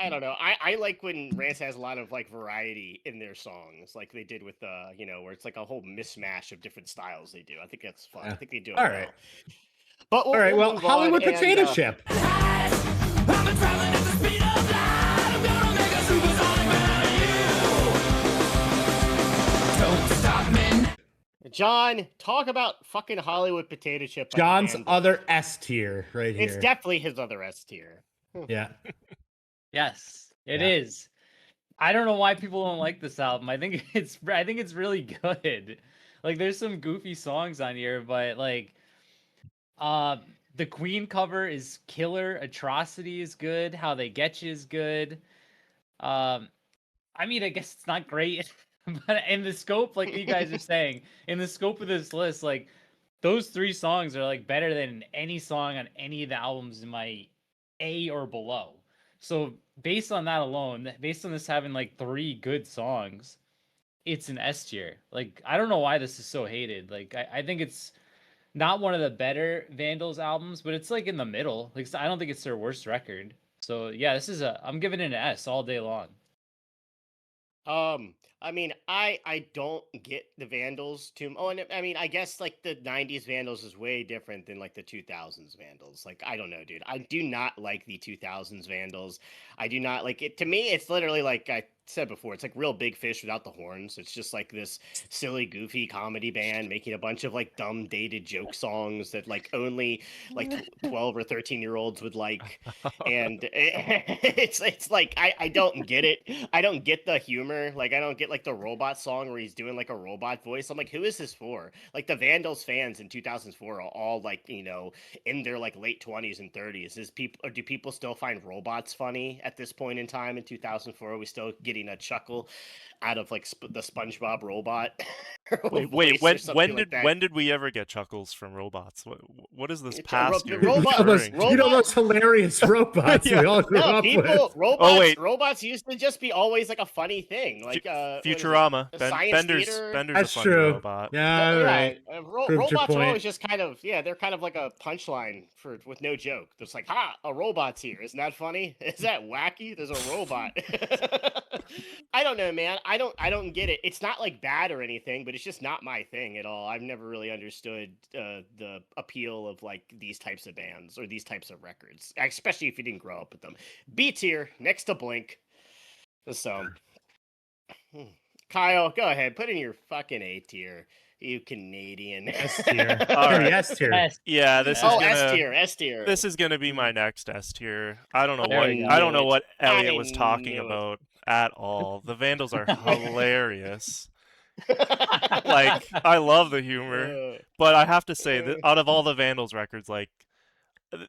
don't know. I like when Rancid has a lot of like variety in their songs, like they did with where it's like a whole mismatch of different styles they do. I think that's fun. I Yeah. think they do it All well. right. But All right. Well, move on, Hollywood and, Potato Chip. I've been traveling at the speed of light. I'm gonna make a supersonic man of you. Don't stop me. John, talk about fucking Hollywood Potato Chip. like a John's band. other S tier right here. It's definitely his other S tier. Yeah. Yes, it Yeah. is. I don't know why people don't like this album. I think it's really good. Like there's some goofy songs on here, but like the Queen cover is killer. Atrocity is good. How They Get You is good. I mean, I guess it's not great, but in the scope, like you guys are saying, in the scope of this list, like those 3 songs are like better than any song on any of the albums in my A or below. So based on that alone, based on this having like 3 good songs, it's an S tier. Like I don't know why this is so hated. Like I think it's not one of the better Vandals albums, but it's like in the middle. Like I don't think it's their worst record. So yeah, I'm giving it an S all day long. I mean, I don't get the Vandals too. Oh, and I mean, I guess like the '90s Vandals is way different than like the 2000s Vandals. Like, I don't know, dude. I do not like the 2000s Vandals. I do not like it. To me, it's literally like said before, it's like real Big Fish without the horns. It's just like this silly, goofy comedy band making a bunch of like dumb, dated joke songs that like only like 12 or 13-year-olds would like. And it's like I don't get it. I don't get the humor. Like I don't get like the robot song where he's doing like a robot voice. I'm like, who is this for? Like the Vandals fans in 2004 are all like, you know, in their like late 20s and 30s. Is people, or do people still find robots funny at this point in time in 2004? Are we still getting a chuckle out of like the SpongeBob robot? Wait, voice or when something like that? when did we ever get chuckles from robots? What is this It's a past the you're robot- You know those, referring to? you know those hilarious robots Yeah. we all grew No, up people, with. robots, wait. robots used to just be always like a funny thing, like what is it? Futurama. The Science Bender's Theater? Bender's That's a funny true. robot. Yeah, all right. Proved your Robots are point. always just kind of, yeah, they're kind of like a punchline for with no joke. It's like, ha, a robot's here. Isn't that funny? Is that wacky? There's a robot. I don't know, man. I don't get it. It's not like bad or anything, but it's just not my thing at all. I've never really understood the appeal of like these types of bands or these types of records, especially if you didn't grow up with them. B tier next to Blink. So, Kyle, go ahead. Put in your fucking A tier, you Canadian. S tier. All right. S tier. Yes. Yeah, this is Oh, gonna S tier. this is gonna be my next S tier. I don't know There what we go. I don't know what I Elliot was talking knew it. about at all. The Vandals are hilarious. Like I love the humor, but I have to say that out of all the Vandals records, like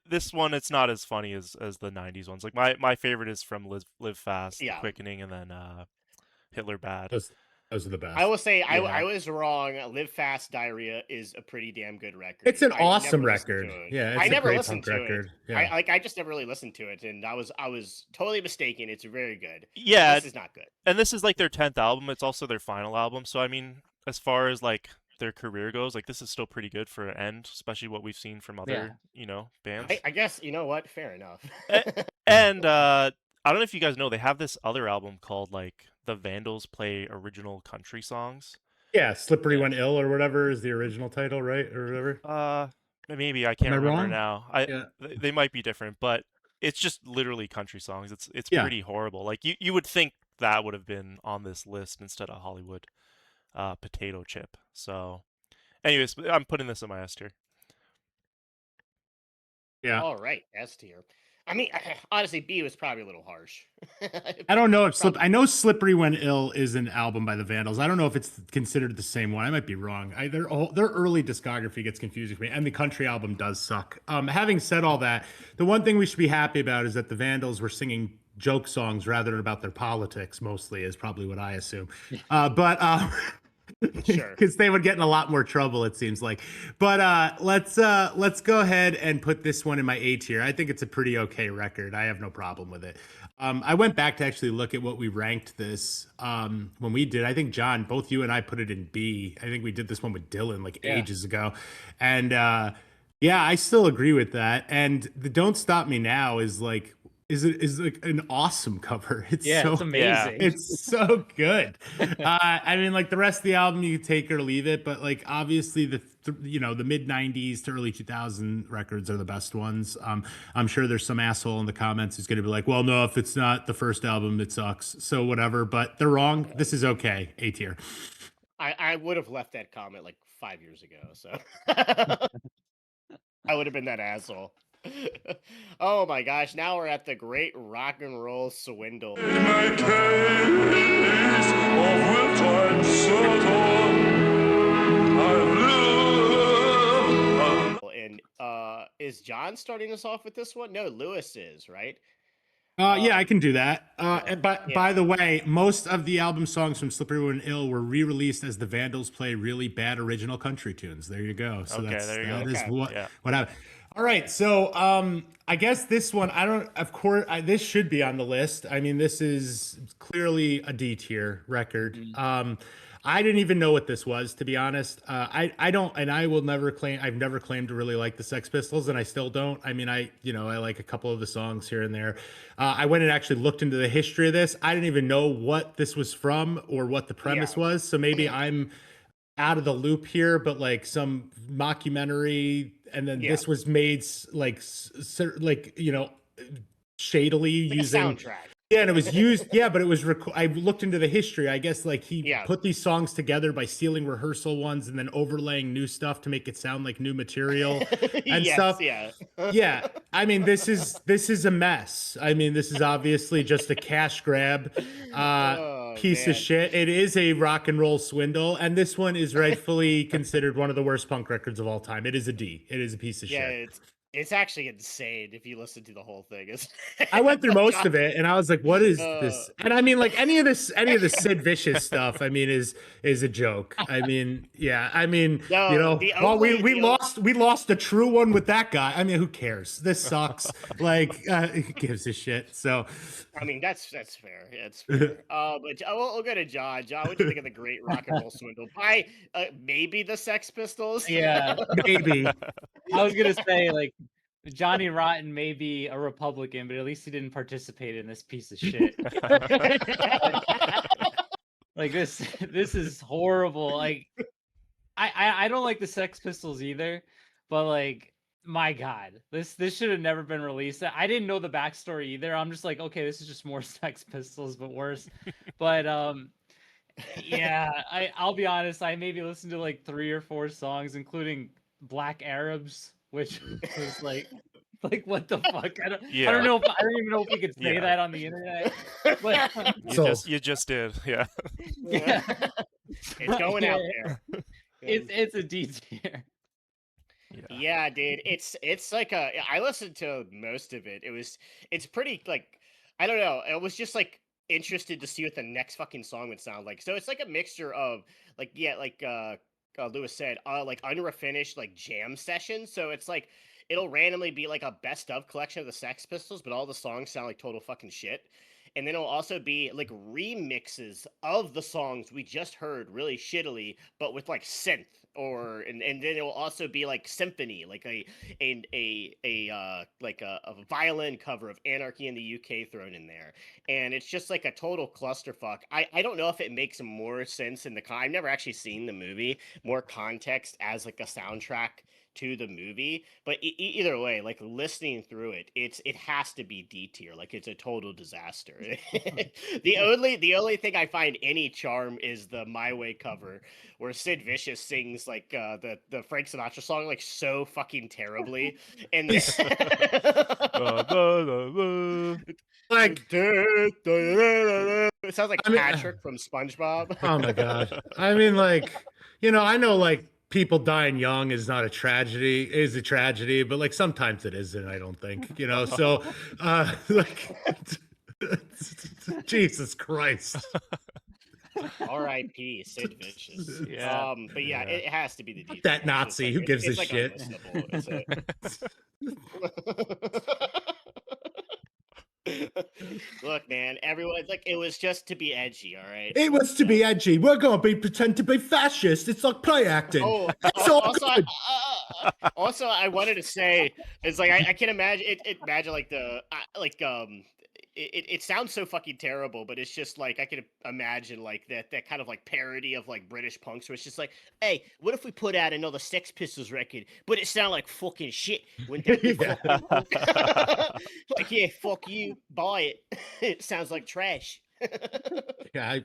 this one, it's not as funny as the '90s ones. Like my favorite is from Live Fast, Yeah. Quickening, and then Hitler Bad. Those are the best. I will say I Yeah. was wrong. Live Fast Diarrhea is a pretty damn good record. It's an I never awesome listened record. to it. Yeah, it's I a never great listened punk to record. it. Yeah. I just never really listened to it, and I was totally mistaken. It's very good. Yeah, This is not good. and this is like their 10th album. It's also their final album. So I mean, as far as like their career goes, like this is still pretty good for an end, especially what we've seen from other, bands. I guess you know what? Fair enough. And I don't know if you guys know, they have this other album called like The Vandals Play Original Country Songs. Yeah, Slippery When Ill or whatever is the original title, right? Or whatever. Maybe I can't I remember wrong? now. Yeah. They might be different, but it's just literally country songs. It's Yeah. pretty horrible. Like you would think that would have been on this list instead of Hollywood Potato Chip. So, anyways, I'm putting this in my S tier. Yeah. All right, S tier. I mean, honestly, B was probably a little harsh. I don't know if I know Slippery When Ill is an album by the Vandals. I don't know if it's considered the same one. I might be wrong. Their early discography gets confusing for me, and the country album does suck. Having said all that, the one thing we should be happy about is that the Vandals were singing joke songs rather than about their politics. Mostly is probably what I assume. Sure. Because they would get in a lot more trouble, it seems like. But let's go ahead and put this one in my A tier. I think it's a pretty okay record. I have no problem with it. I went back to actually look at what we ranked this when we did. I think John, both you and I put it in B. I think we did this one with Dylan like ages ago, and yeah, I still agree with that. And the Don't Stop Me Now is like like an awesome cover. It's Yeah, so it's amazing. it's so good. I mean, like the rest of the album, you can take it or leave it, but like obviously the mid '90s to early 2000 records are the best ones. I'm sure there's some asshole in the comments who's going to be like, "Well, no, if it's not the first album, it sucks." So whatever, but they're wrong. This is okay. A tier. I would have left that comment like 5 years ago, so I would have been that asshole. Oh my gosh, now we're at the great rock and roll swindle. And is John starting us off with this one? No, Lewis is, right? Yeah, I can do that. But yeah. by the way, most of the album songs from Slippery When Ill were re-released as the Vandals play really bad original country tunes. There you go. So Okay, there you go. that is Okay. what Yeah. what happened. All right, so I guess this one of course this should be on the list. I mean, this is clearly a D tier record. I didn't even know what this was, to be honest. I don't, and I will never claim. I've never claimed to really like the Sex Pistols, and I still don't. I mean, I like a couple of the songs here and there. I went and actually looked into the history of this. I didn't even know what this was from or what the premise was. So maybe I'm out of the loop here, but like some mockumentary, and then this was made shadily Like a using soundtrack. Yeah, and it was used. Yeah, but it was. I looked into the history. I guess like he Yeah. put these songs together by stealing rehearsal ones and then overlaying new stuff to make it sound like new material and Yes, stuff. yeah. Yeah, I mean this is a mess. I mean this is obviously just a cash grab, Oh, piece man. of shit. It is a rock and roll swindle, and this one is rightfully considered one of the worst punk records of all time. It is a D. It is a piece of Yeah, shit. it's actually insane if you listen to the whole thing. It's I went through like, most of it, and I was like, "What is Uh. this?" And I mean, like any of the Sid Vicious stuff, I mean, is a joke. I mean, yeah, I mean, No, you know, the well, only- we the lost a true one with that guy. I mean, who cares? This sucks. Like, who gives a shit? So, I mean, that's fair. Yeah, it's fair. But we'll go to John. John, what do you think of the great rock and roll swindle by maybe the Sex Pistols? Yeah, maybe. I was gonna say like Johnny Rotten may be a Republican, but at least he didn't participate in this piece of shit. Like this is horrible. Like I don't like the Sex Pistols either, but like my God, this should have never been released. I didn't know the backstory either. I'm just like, okay, this is just more Sex Pistols, but worse. But yeah, I'll be honest, I maybe listened to like 3 or 4 songs, including Black Arabs, which was like what the fuck? I don't Yeah. know if I don't even know if we could say Yeah. that on the internet. But You just did, yeah. yeah. It's going out there. It's a D tier. Yeah, dude. It's like I listened to most of it. It's pretty like I don't know. I was just like interested to see what the next fucking song would sound like. So it's like a mixture of like Lewis said, like unfinished like jam sessions. So it's like it'll randomly be like a best of collection of the Sex Pistols, but all the songs sound like total fucking shit. And then it'll also be like remixes of the songs we just heard really shittily, but with like synth and then it will also be like symphony, like a violin cover of Anarchy in the UK thrown in there. And it's just like a total clusterfuck. I don't know if it makes more sense in I've never actually seen the movie, more context as like a soundtrack to the movie, but either way, like listening through it, it has to be D tier. Like it's a total disaster. the only thing I find any charm is the My Way cover, where Sid Vicious sings like the Frank Sinatra song like so fucking terribly, and Like, it sounds like I mean, Patrick from SpongeBob. oh my God. I mean, like, you know, I know like people dying young is not a tragedy, is a tragedy, but like sometimes it isn't, I don't think, you know. So like Jesus Christ. R.I.P. Sid Vicious. Yeah. But yeah, it has to be the D. That tier. It's just Nazi, like- who it's- gives a it's like shit? unlistenable. Look, man, everyone's like, it was just to be edgy, all right? It was to be edgy. We're gonna pretend to be fascist. It's like play acting. Oh, It's all also, good. also, I wanted to say, it's like I can imagine imagine like it sounds so fucking terrible, but it's just like I can imagine like that kind of like parody of like British punks, where it's just like, hey, what if we put out another Sex Pistols record, but it sounded like fucking shit? Wouldn't that be fucking like, yeah, fuck you, buy it. It sounds like trash. Yeah,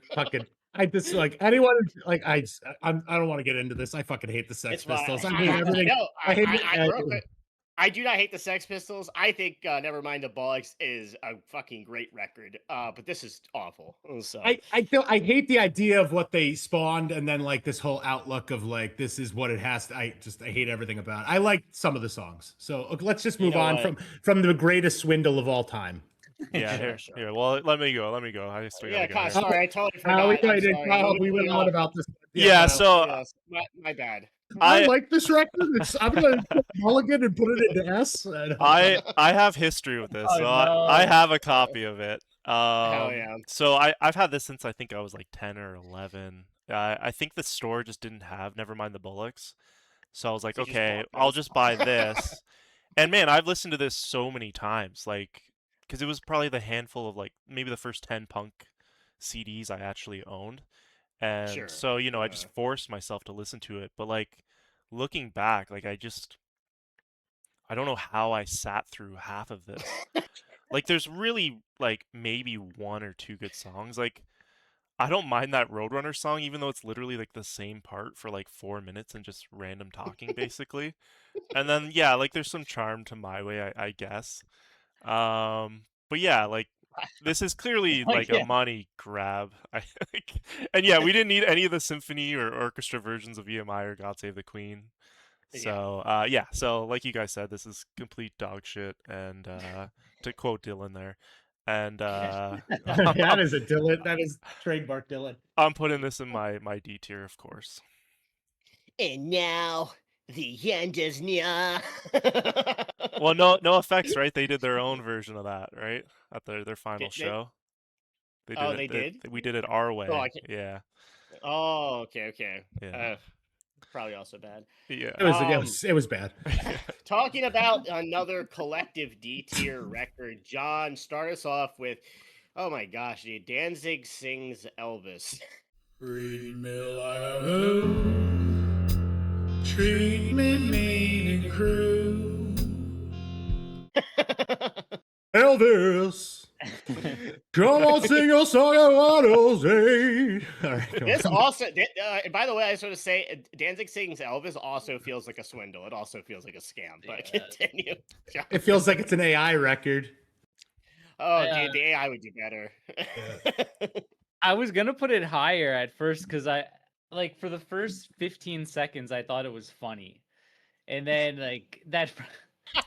I just like anyone like I don't want to get into this. I fucking hate the Sex It's fine. Pistols. I hate everything. No, I hate real quick, I do not hate the Sex Pistols. I think Nevermind the Bollocks is a fucking great record. But this is awful. So I hate the idea of what they spawned, and then like this whole outlook of like this is what it has to. I hate everything about it. I like some of the songs, so let's just move know on what? from the greatest swindle of all time. Yeah, Sure, here, sure. here. Well, let me go. I still yeah, gotta go. Kyle, here. sorry, I totally forgot. Kyle, we I'm did. sorry. Kyle, we Moving went on about this. Yeah, Kyle. so Yes, my bad. I I like this record. I'm gonna put Mulligan and put it into S. I have history with this, Oh, so no. I have a copy of it. Hell yeah. So I've had this since I think I was like 10 or 11. I think the store just didn't have Nevermind the Bollocks, so I was like, So you just okay, bought I'll this. just buy this. And man, I've listened to this so many times, like, because it was probably the handful of like maybe the first 10 punk CDs I actually owned, and Sure. so you know I just forced myself to listen to it. But like looking back, like I don't know how I sat through half of this. Like there's really like maybe one or two good songs. Like I don't mind that Roadrunner song, even though it's literally like the same part for like 4 minutes and just random talking basically. And then yeah, like there's some charm to My Way, I guess. But yeah, like this is clearly Oh, like a yeah. money grab. I like, and yeah, we didn't need any of the symphony or orchestra versions of EMI or God Save the Queen. Yeah. So yeah, so like you guys said, this is complete dog shit. And to quote Dylan there, and That is a Dylan. That is trademark Dylan. I'm putting this in my D tier, of course. And now the end is near. Well, no effects, right? They did their own version of that, right? At their final Did they? show. They Oh, did they it. did? We did it our Oh, way. Yeah, Oh, okay. yeah, Probably also bad. yeah. It was bad. Talking about another collective D tier record, John, start us off with, oh my gosh, dude, Danzig sings Elvis. Read me like a treat me mean and cruel. Elvis, come on, sing your song at 106. All right, go This on. also, by the way, I just want to say, Danzig sings Elvis also feels like a swindle. It also feels like a scam. But Yeah. continue. John. It feels like it's an AI record. Oh, Yeah. dude, the AI would do better. I was gonna put it higher at first because I like for the first 15 seconds I thought it was funny, and then like that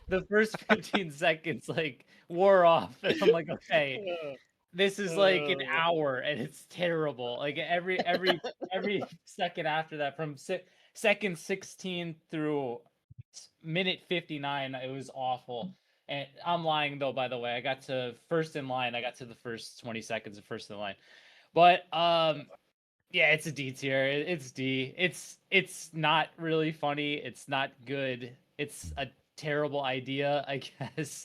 the first 15 seconds like wore off, and I'm like, okay, this is like an hour and it's terrible. Like every second after that, from second 16 through minute 59, it was awful. And I'm lying though, by the way. I got to first in line. I got to the first 20 seconds of first in line. But yeah, it's a D tier. It's D. It's not really funny. It's not good. It's a terrible idea, I guess.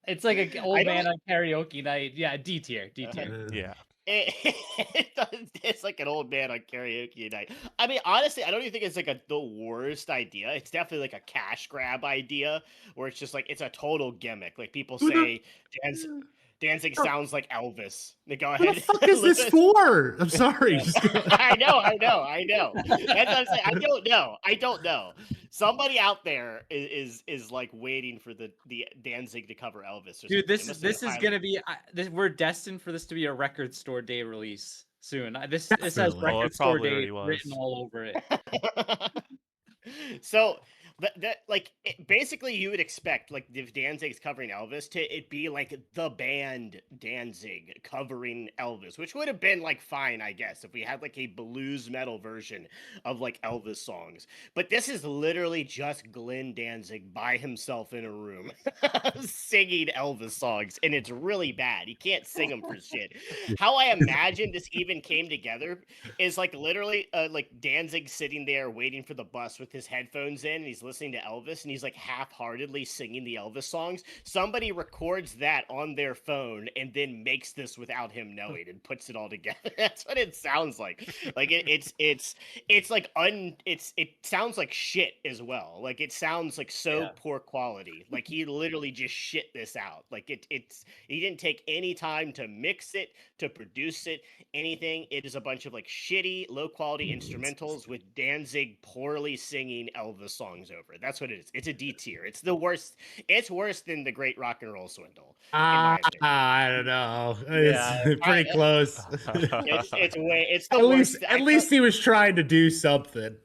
It's like an old man on karaoke night. Yeah, D tier. D tier. Yeah. It's like an old man on karaoke night. I mean, honestly, I don't even think it's like the worst idea. It's definitely like a cash grab idea where it's just like it's a total gimmick. Like people say, Danzig sounds like Elvis. Go ahead. What the fuck is this for? I'm sorry. Just go- I know. That's what I'm saying. I don't know. Somebody out there is like waiting for the Danzig to cover Elvis. Or Dude, something. this is gonna be. We're destined for this to be a record store day release soon. This has Definitely. Oh, it record store probably day already written was. all over it. So basically you would expect like if Danzig's covering Elvis to it be like the band Danzig covering Elvis, which would have been like fine, I guess, if we had like a blues metal version of like Elvis songs. But this is literally just Glenn Danzig by himself in a room singing Elvis songs, and it's really bad. He can't sing them for shit. How I imagine this even came together is like literally like Danzig sitting there waiting for the bus with his headphones in, and he's listening to Elvis, and he's like half-heartedly singing the Elvis songs. Somebody records that on their phone and then makes this without him knowing and puts it all together. That's what it sounds like. Like it's like it sounds like shit as well. Like it sounds like so Yeah. poor quality. Like he literally just shit this out. Like it's he didn't take any time to mix it, to produce it, anything. It is a bunch of like shitty, low quality instrumentals with Danzig poorly singing Elvis songs over it. That's what it is. It's a D tier. It's the worst. It's worse than the Great Rock and Roll Swindle. my opinion. I don't know. Yeah. It's pretty close. It's the at worst. least he was trying to do something.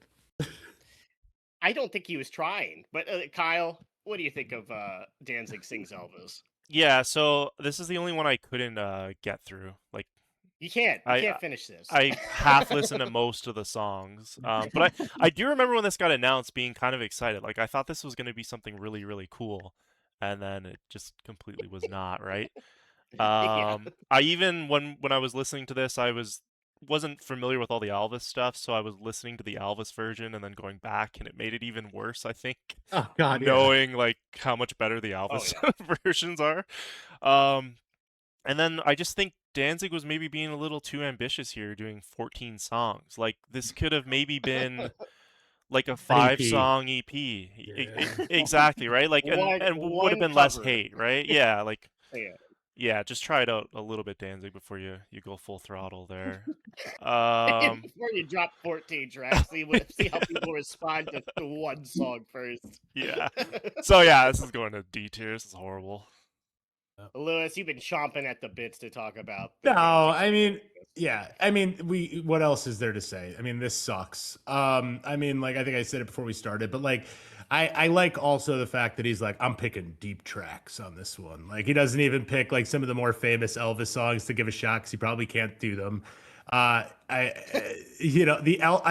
I don't think he was trying. But Kyle, what do you think of Danzig sings Elvis? Yeah, so this is the only one I couldn't get through. Like You can't I- finish this. I half listened to most of the songs, but I do remember when this got announced, being kind of excited. Like I thought this was going to be something really really cool, and then it just completely was not. Right. Yeah. I even when I was listening to this, wasn't familiar with all the Elvis stuff, so I was listening to the Elvis version and then going back, and it made it even worse. I think. Oh God, yeah. Knowing like how much better the Elvis versions are. And then I just think Danzig was maybe being a little too ambitious here, doing 14 songs. Like this could have maybe been like a EP. 5-song EP. Exactly, right? Like, and would have one been less cover. hate, right? Yeah, like, Yeah. yeah, just try it out a little bit, Danzig, before you go full throttle there. Before you drop 14 tracks, see how people respond to the one song first. Yeah. So yeah, this is going to D tier. This is horrible. Lewis, you've been chomping at the bits to talk about. No, I mean, yeah, I mean, what else is there to say? I mean, this sucks. I mean, like, I think I said it before we started, but like, I like also the fact that he's like, I'm picking deep tracks on this one. Like, he doesn't even pick like some of the more famous Elvis songs to give a shot because he probably can't do them. I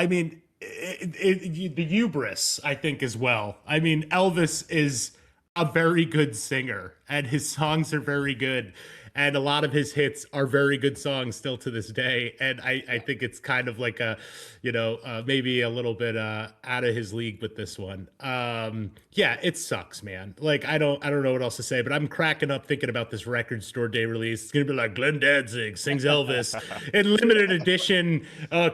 mean, the hubris, I think, as well. I mean, Elvis is a very good singer, and his songs are very good. And a lot of his hits are very good songs still to this day. And I think it's kind of like maybe a little bit out of his league with this one. Yeah, it sucks, man. Like, I don't know what else to say, but I'm cracking up thinking about this record store day release. It's gonna be like Glenn Danzig sings Elvis in limited edition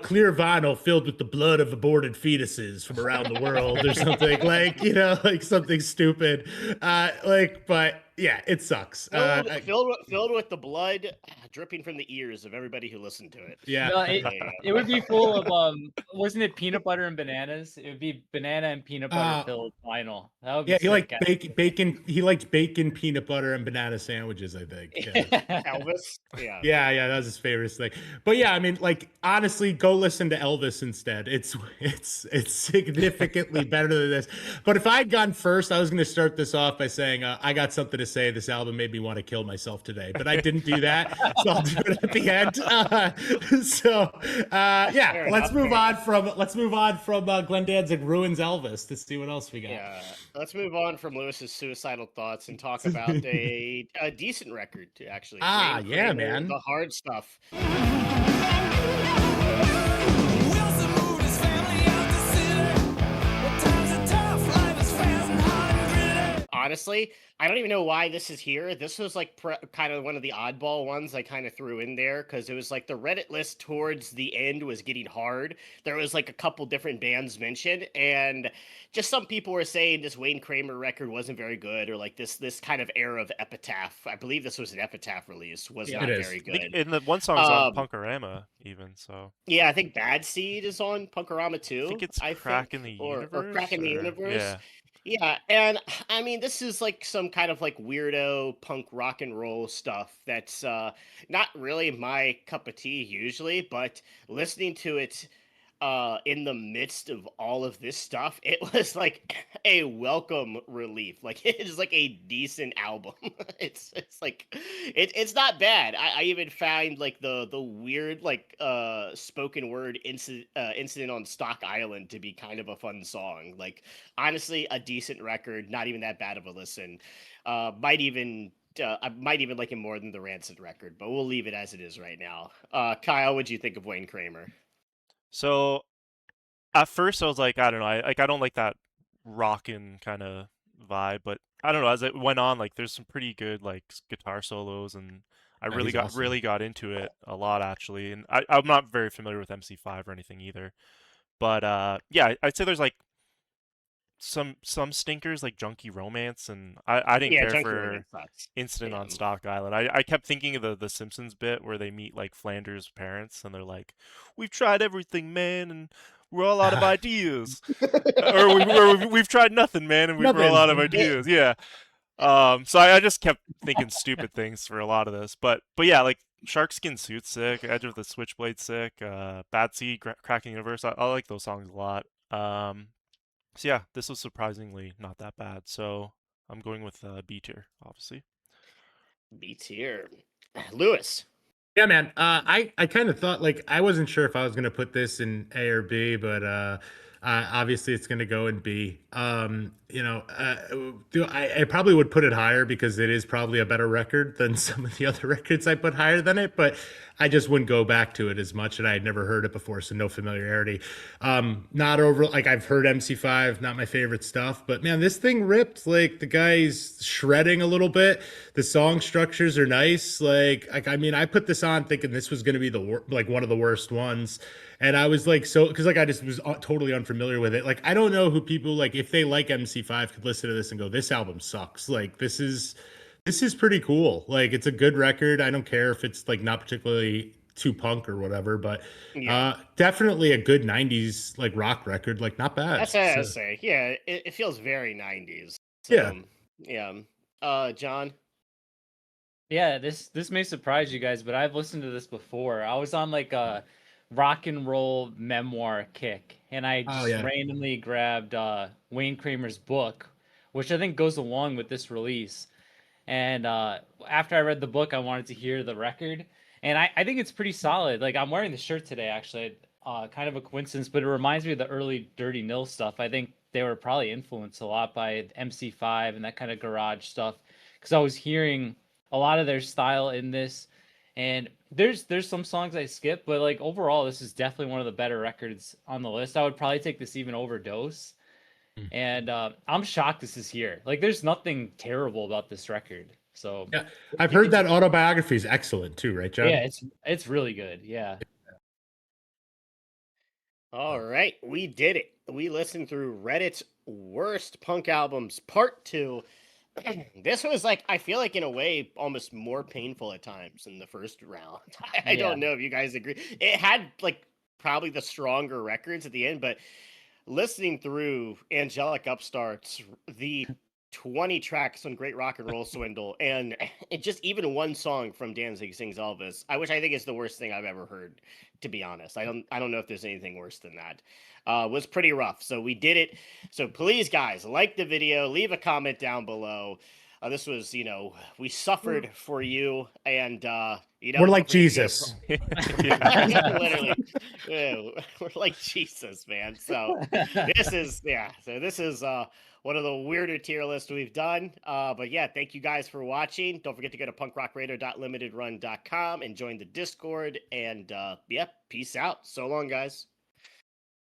clear vinyl filled with the blood of aborted fetuses from around the world or something, like something stupid. But yeah, it sucks. Filled with the blood dripping from the ears of everybody who listened to it. Yeah. No, it would be full of wasn't it peanut butter and bananas? It would be banana and peanut butter filled vinyl. That would be Yeah, he liked sick. bacon. He liked bacon, peanut butter, and banana sandwiches, I think. Yeah. Elvis. Yeah. Yeah, that was his favorite thing. But yeah, I mean, like, honestly, go listen to Elvis instead. It's significantly better than this. But if I'd gone first, I was going to start this off by saying I got something to say. This album made me want to kill myself today, but I didn't do that, so I'll do it at the end. Yeah, let's move on from Glenn Danzig ruins Elvis to see what else we got. Yeah. Let's move on from Lewis's suicidal thoughts and talk about a decent record, actually. Ah, Wayne yeah, Kramer, man. The hard stuff. Wilson moved his family out the city. But times are tough, life is fast and hard and gritty. Honestly, I don't even know why this is here. This was like kind of one of the oddball ones I kind of threw in there because it was like the Reddit list towards the end was getting hard. There was like a couple different bands mentioned, and just some people were saying this Wayne Kramer record wasn't very good, or like this kind of era of Epitaph. I believe this was an Epitaph release. Was Yeah, not it is. very I think good. in the one song is on Um, Punkorama even, so Yeah, I think Bad Seed is on Punkorama too. I think it's Crack in the Universe. or Crack in the or- Universe. Yeah. Yeah, and I mean, this is like some kind of like weirdo punk rock and roll stuff that's not really my cup of tea usually, but listening to it in the midst of all of this stuff, it was like a welcome relief. Like it is like a decent album. it's it's not bad. I even found like the weird like spoken word incident on Stock Island to be kind of a fun song. Like honestly, a decent record, not even that bad of a listen. I might even like him more than the Rancid record, but we'll leave it as it is right now. Kyle, what'd you think of Wayne Kramer? So at first I was like, I don't know, I don't like that rockin' kind of vibe, but I don't know, as it went on, like there's some pretty good like guitar solos, and I Yeah, really he's awesome. really got into it a lot actually. And I'm not very familiar with MC5 or anything either. But yeah, I'd say there's like some stinkers like Junkie Romance, and I didn't Yeah, care Junkie for Romance sucks. Incident on Damn. Stock Island. I kept thinking of the Simpsons bit where they meet like Flanders' parents and they're like, "We've tried everything, man, and we're all out of ideas." We've tried nothing, man, and we're all out of Nothing. ideas. Yeah. So I just kept thinking stupid things for a lot of this, but yeah, like Sharkskin Suit's sick, Edge of the Switchblade sick, Bad Seed, Cracking Universe. I like those songs a lot. So yeah, this was surprisingly not that bad. So I'm going with B tier, obviously. B tier. Lewis. Yeah, man. I kind of thought like I wasn't sure if I was gonna put this in A or B, but obviously it's gonna go in B. I probably would put it higher because it is probably a better record than some of the other records I put higher than it, but I just wouldn't go back to it as much, and I had never heard it before, so no familiarity. Not over like I've heard MC5, not my favorite stuff, but man, this thing ripped. Like the guy's shredding a little bit. The song structures are nice. Like I mean, I put this on thinking this was going to be like one of the worst ones, and I was like, so because like I just was totally unfamiliar unfamiliar with it. Like, I don't know who people like, if they like MC5 could listen to this and go, this album sucks. Like, this is pretty cool. Like, it's a good record. I don't care if it's like not particularly too punk or whatever, but definitely a good 90s like rock record. Like, not bad. That's what I was say. Yeah, it feels very 90s. So, Yeah. yeah. John? Yeah, this may surprise you guys, but I've listened to this before. I was on like a rock and roll memoir kick, and I just randomly grabbed Wayne Kramer's book, which I think goes along with this release. And after I read the book, I wanted to hear the record, and I think it's pretty solid. Like, I'm wearing the shirt today, actually. Kind of a coincidence, but it reminds me of the early Dirty Nil stuff. I think they were probably influenced a lot by MC5 and that kind of garage stuff, because I was hearing a lot of their style in this. And there's some songs I skip, but like overall, this is definitely one of the better records on the list. I would probably take this even over Dose. And I'm shocked this is here. Like, there's nothing terrible about this record. So yeah, I've heard that autobiography is excellent too, right, John? Yeah, it's really good. Yeah. All right, we did it. We listened through Reddit's worst punk albums, part 2. This was like, I feel like in a way almost more painful at times than the first round. I don't know if you guys agree. It had like probably the stronger records at the end, but listening through Angelic Upstarts, the 20 tracks on Great Rock and Roll Swindle, and it just even one song from Danzig Sings Elvis, which I think is the worst thing I've ever heard, to be honest. I don't know if there's anything worse than that. Was pretty rough. So we did it. So please, guys, like the video, leave a comment down below. This was, we suffered for you, and we're like Jesus. Literally, we're like Jesus, man. So this is one of the weirder tier lists we've done. But yeah, thank you guys for watching. Don't forget to go to punkrockradar.limitedrun.com and join the Discord. And peace out. So long, guys.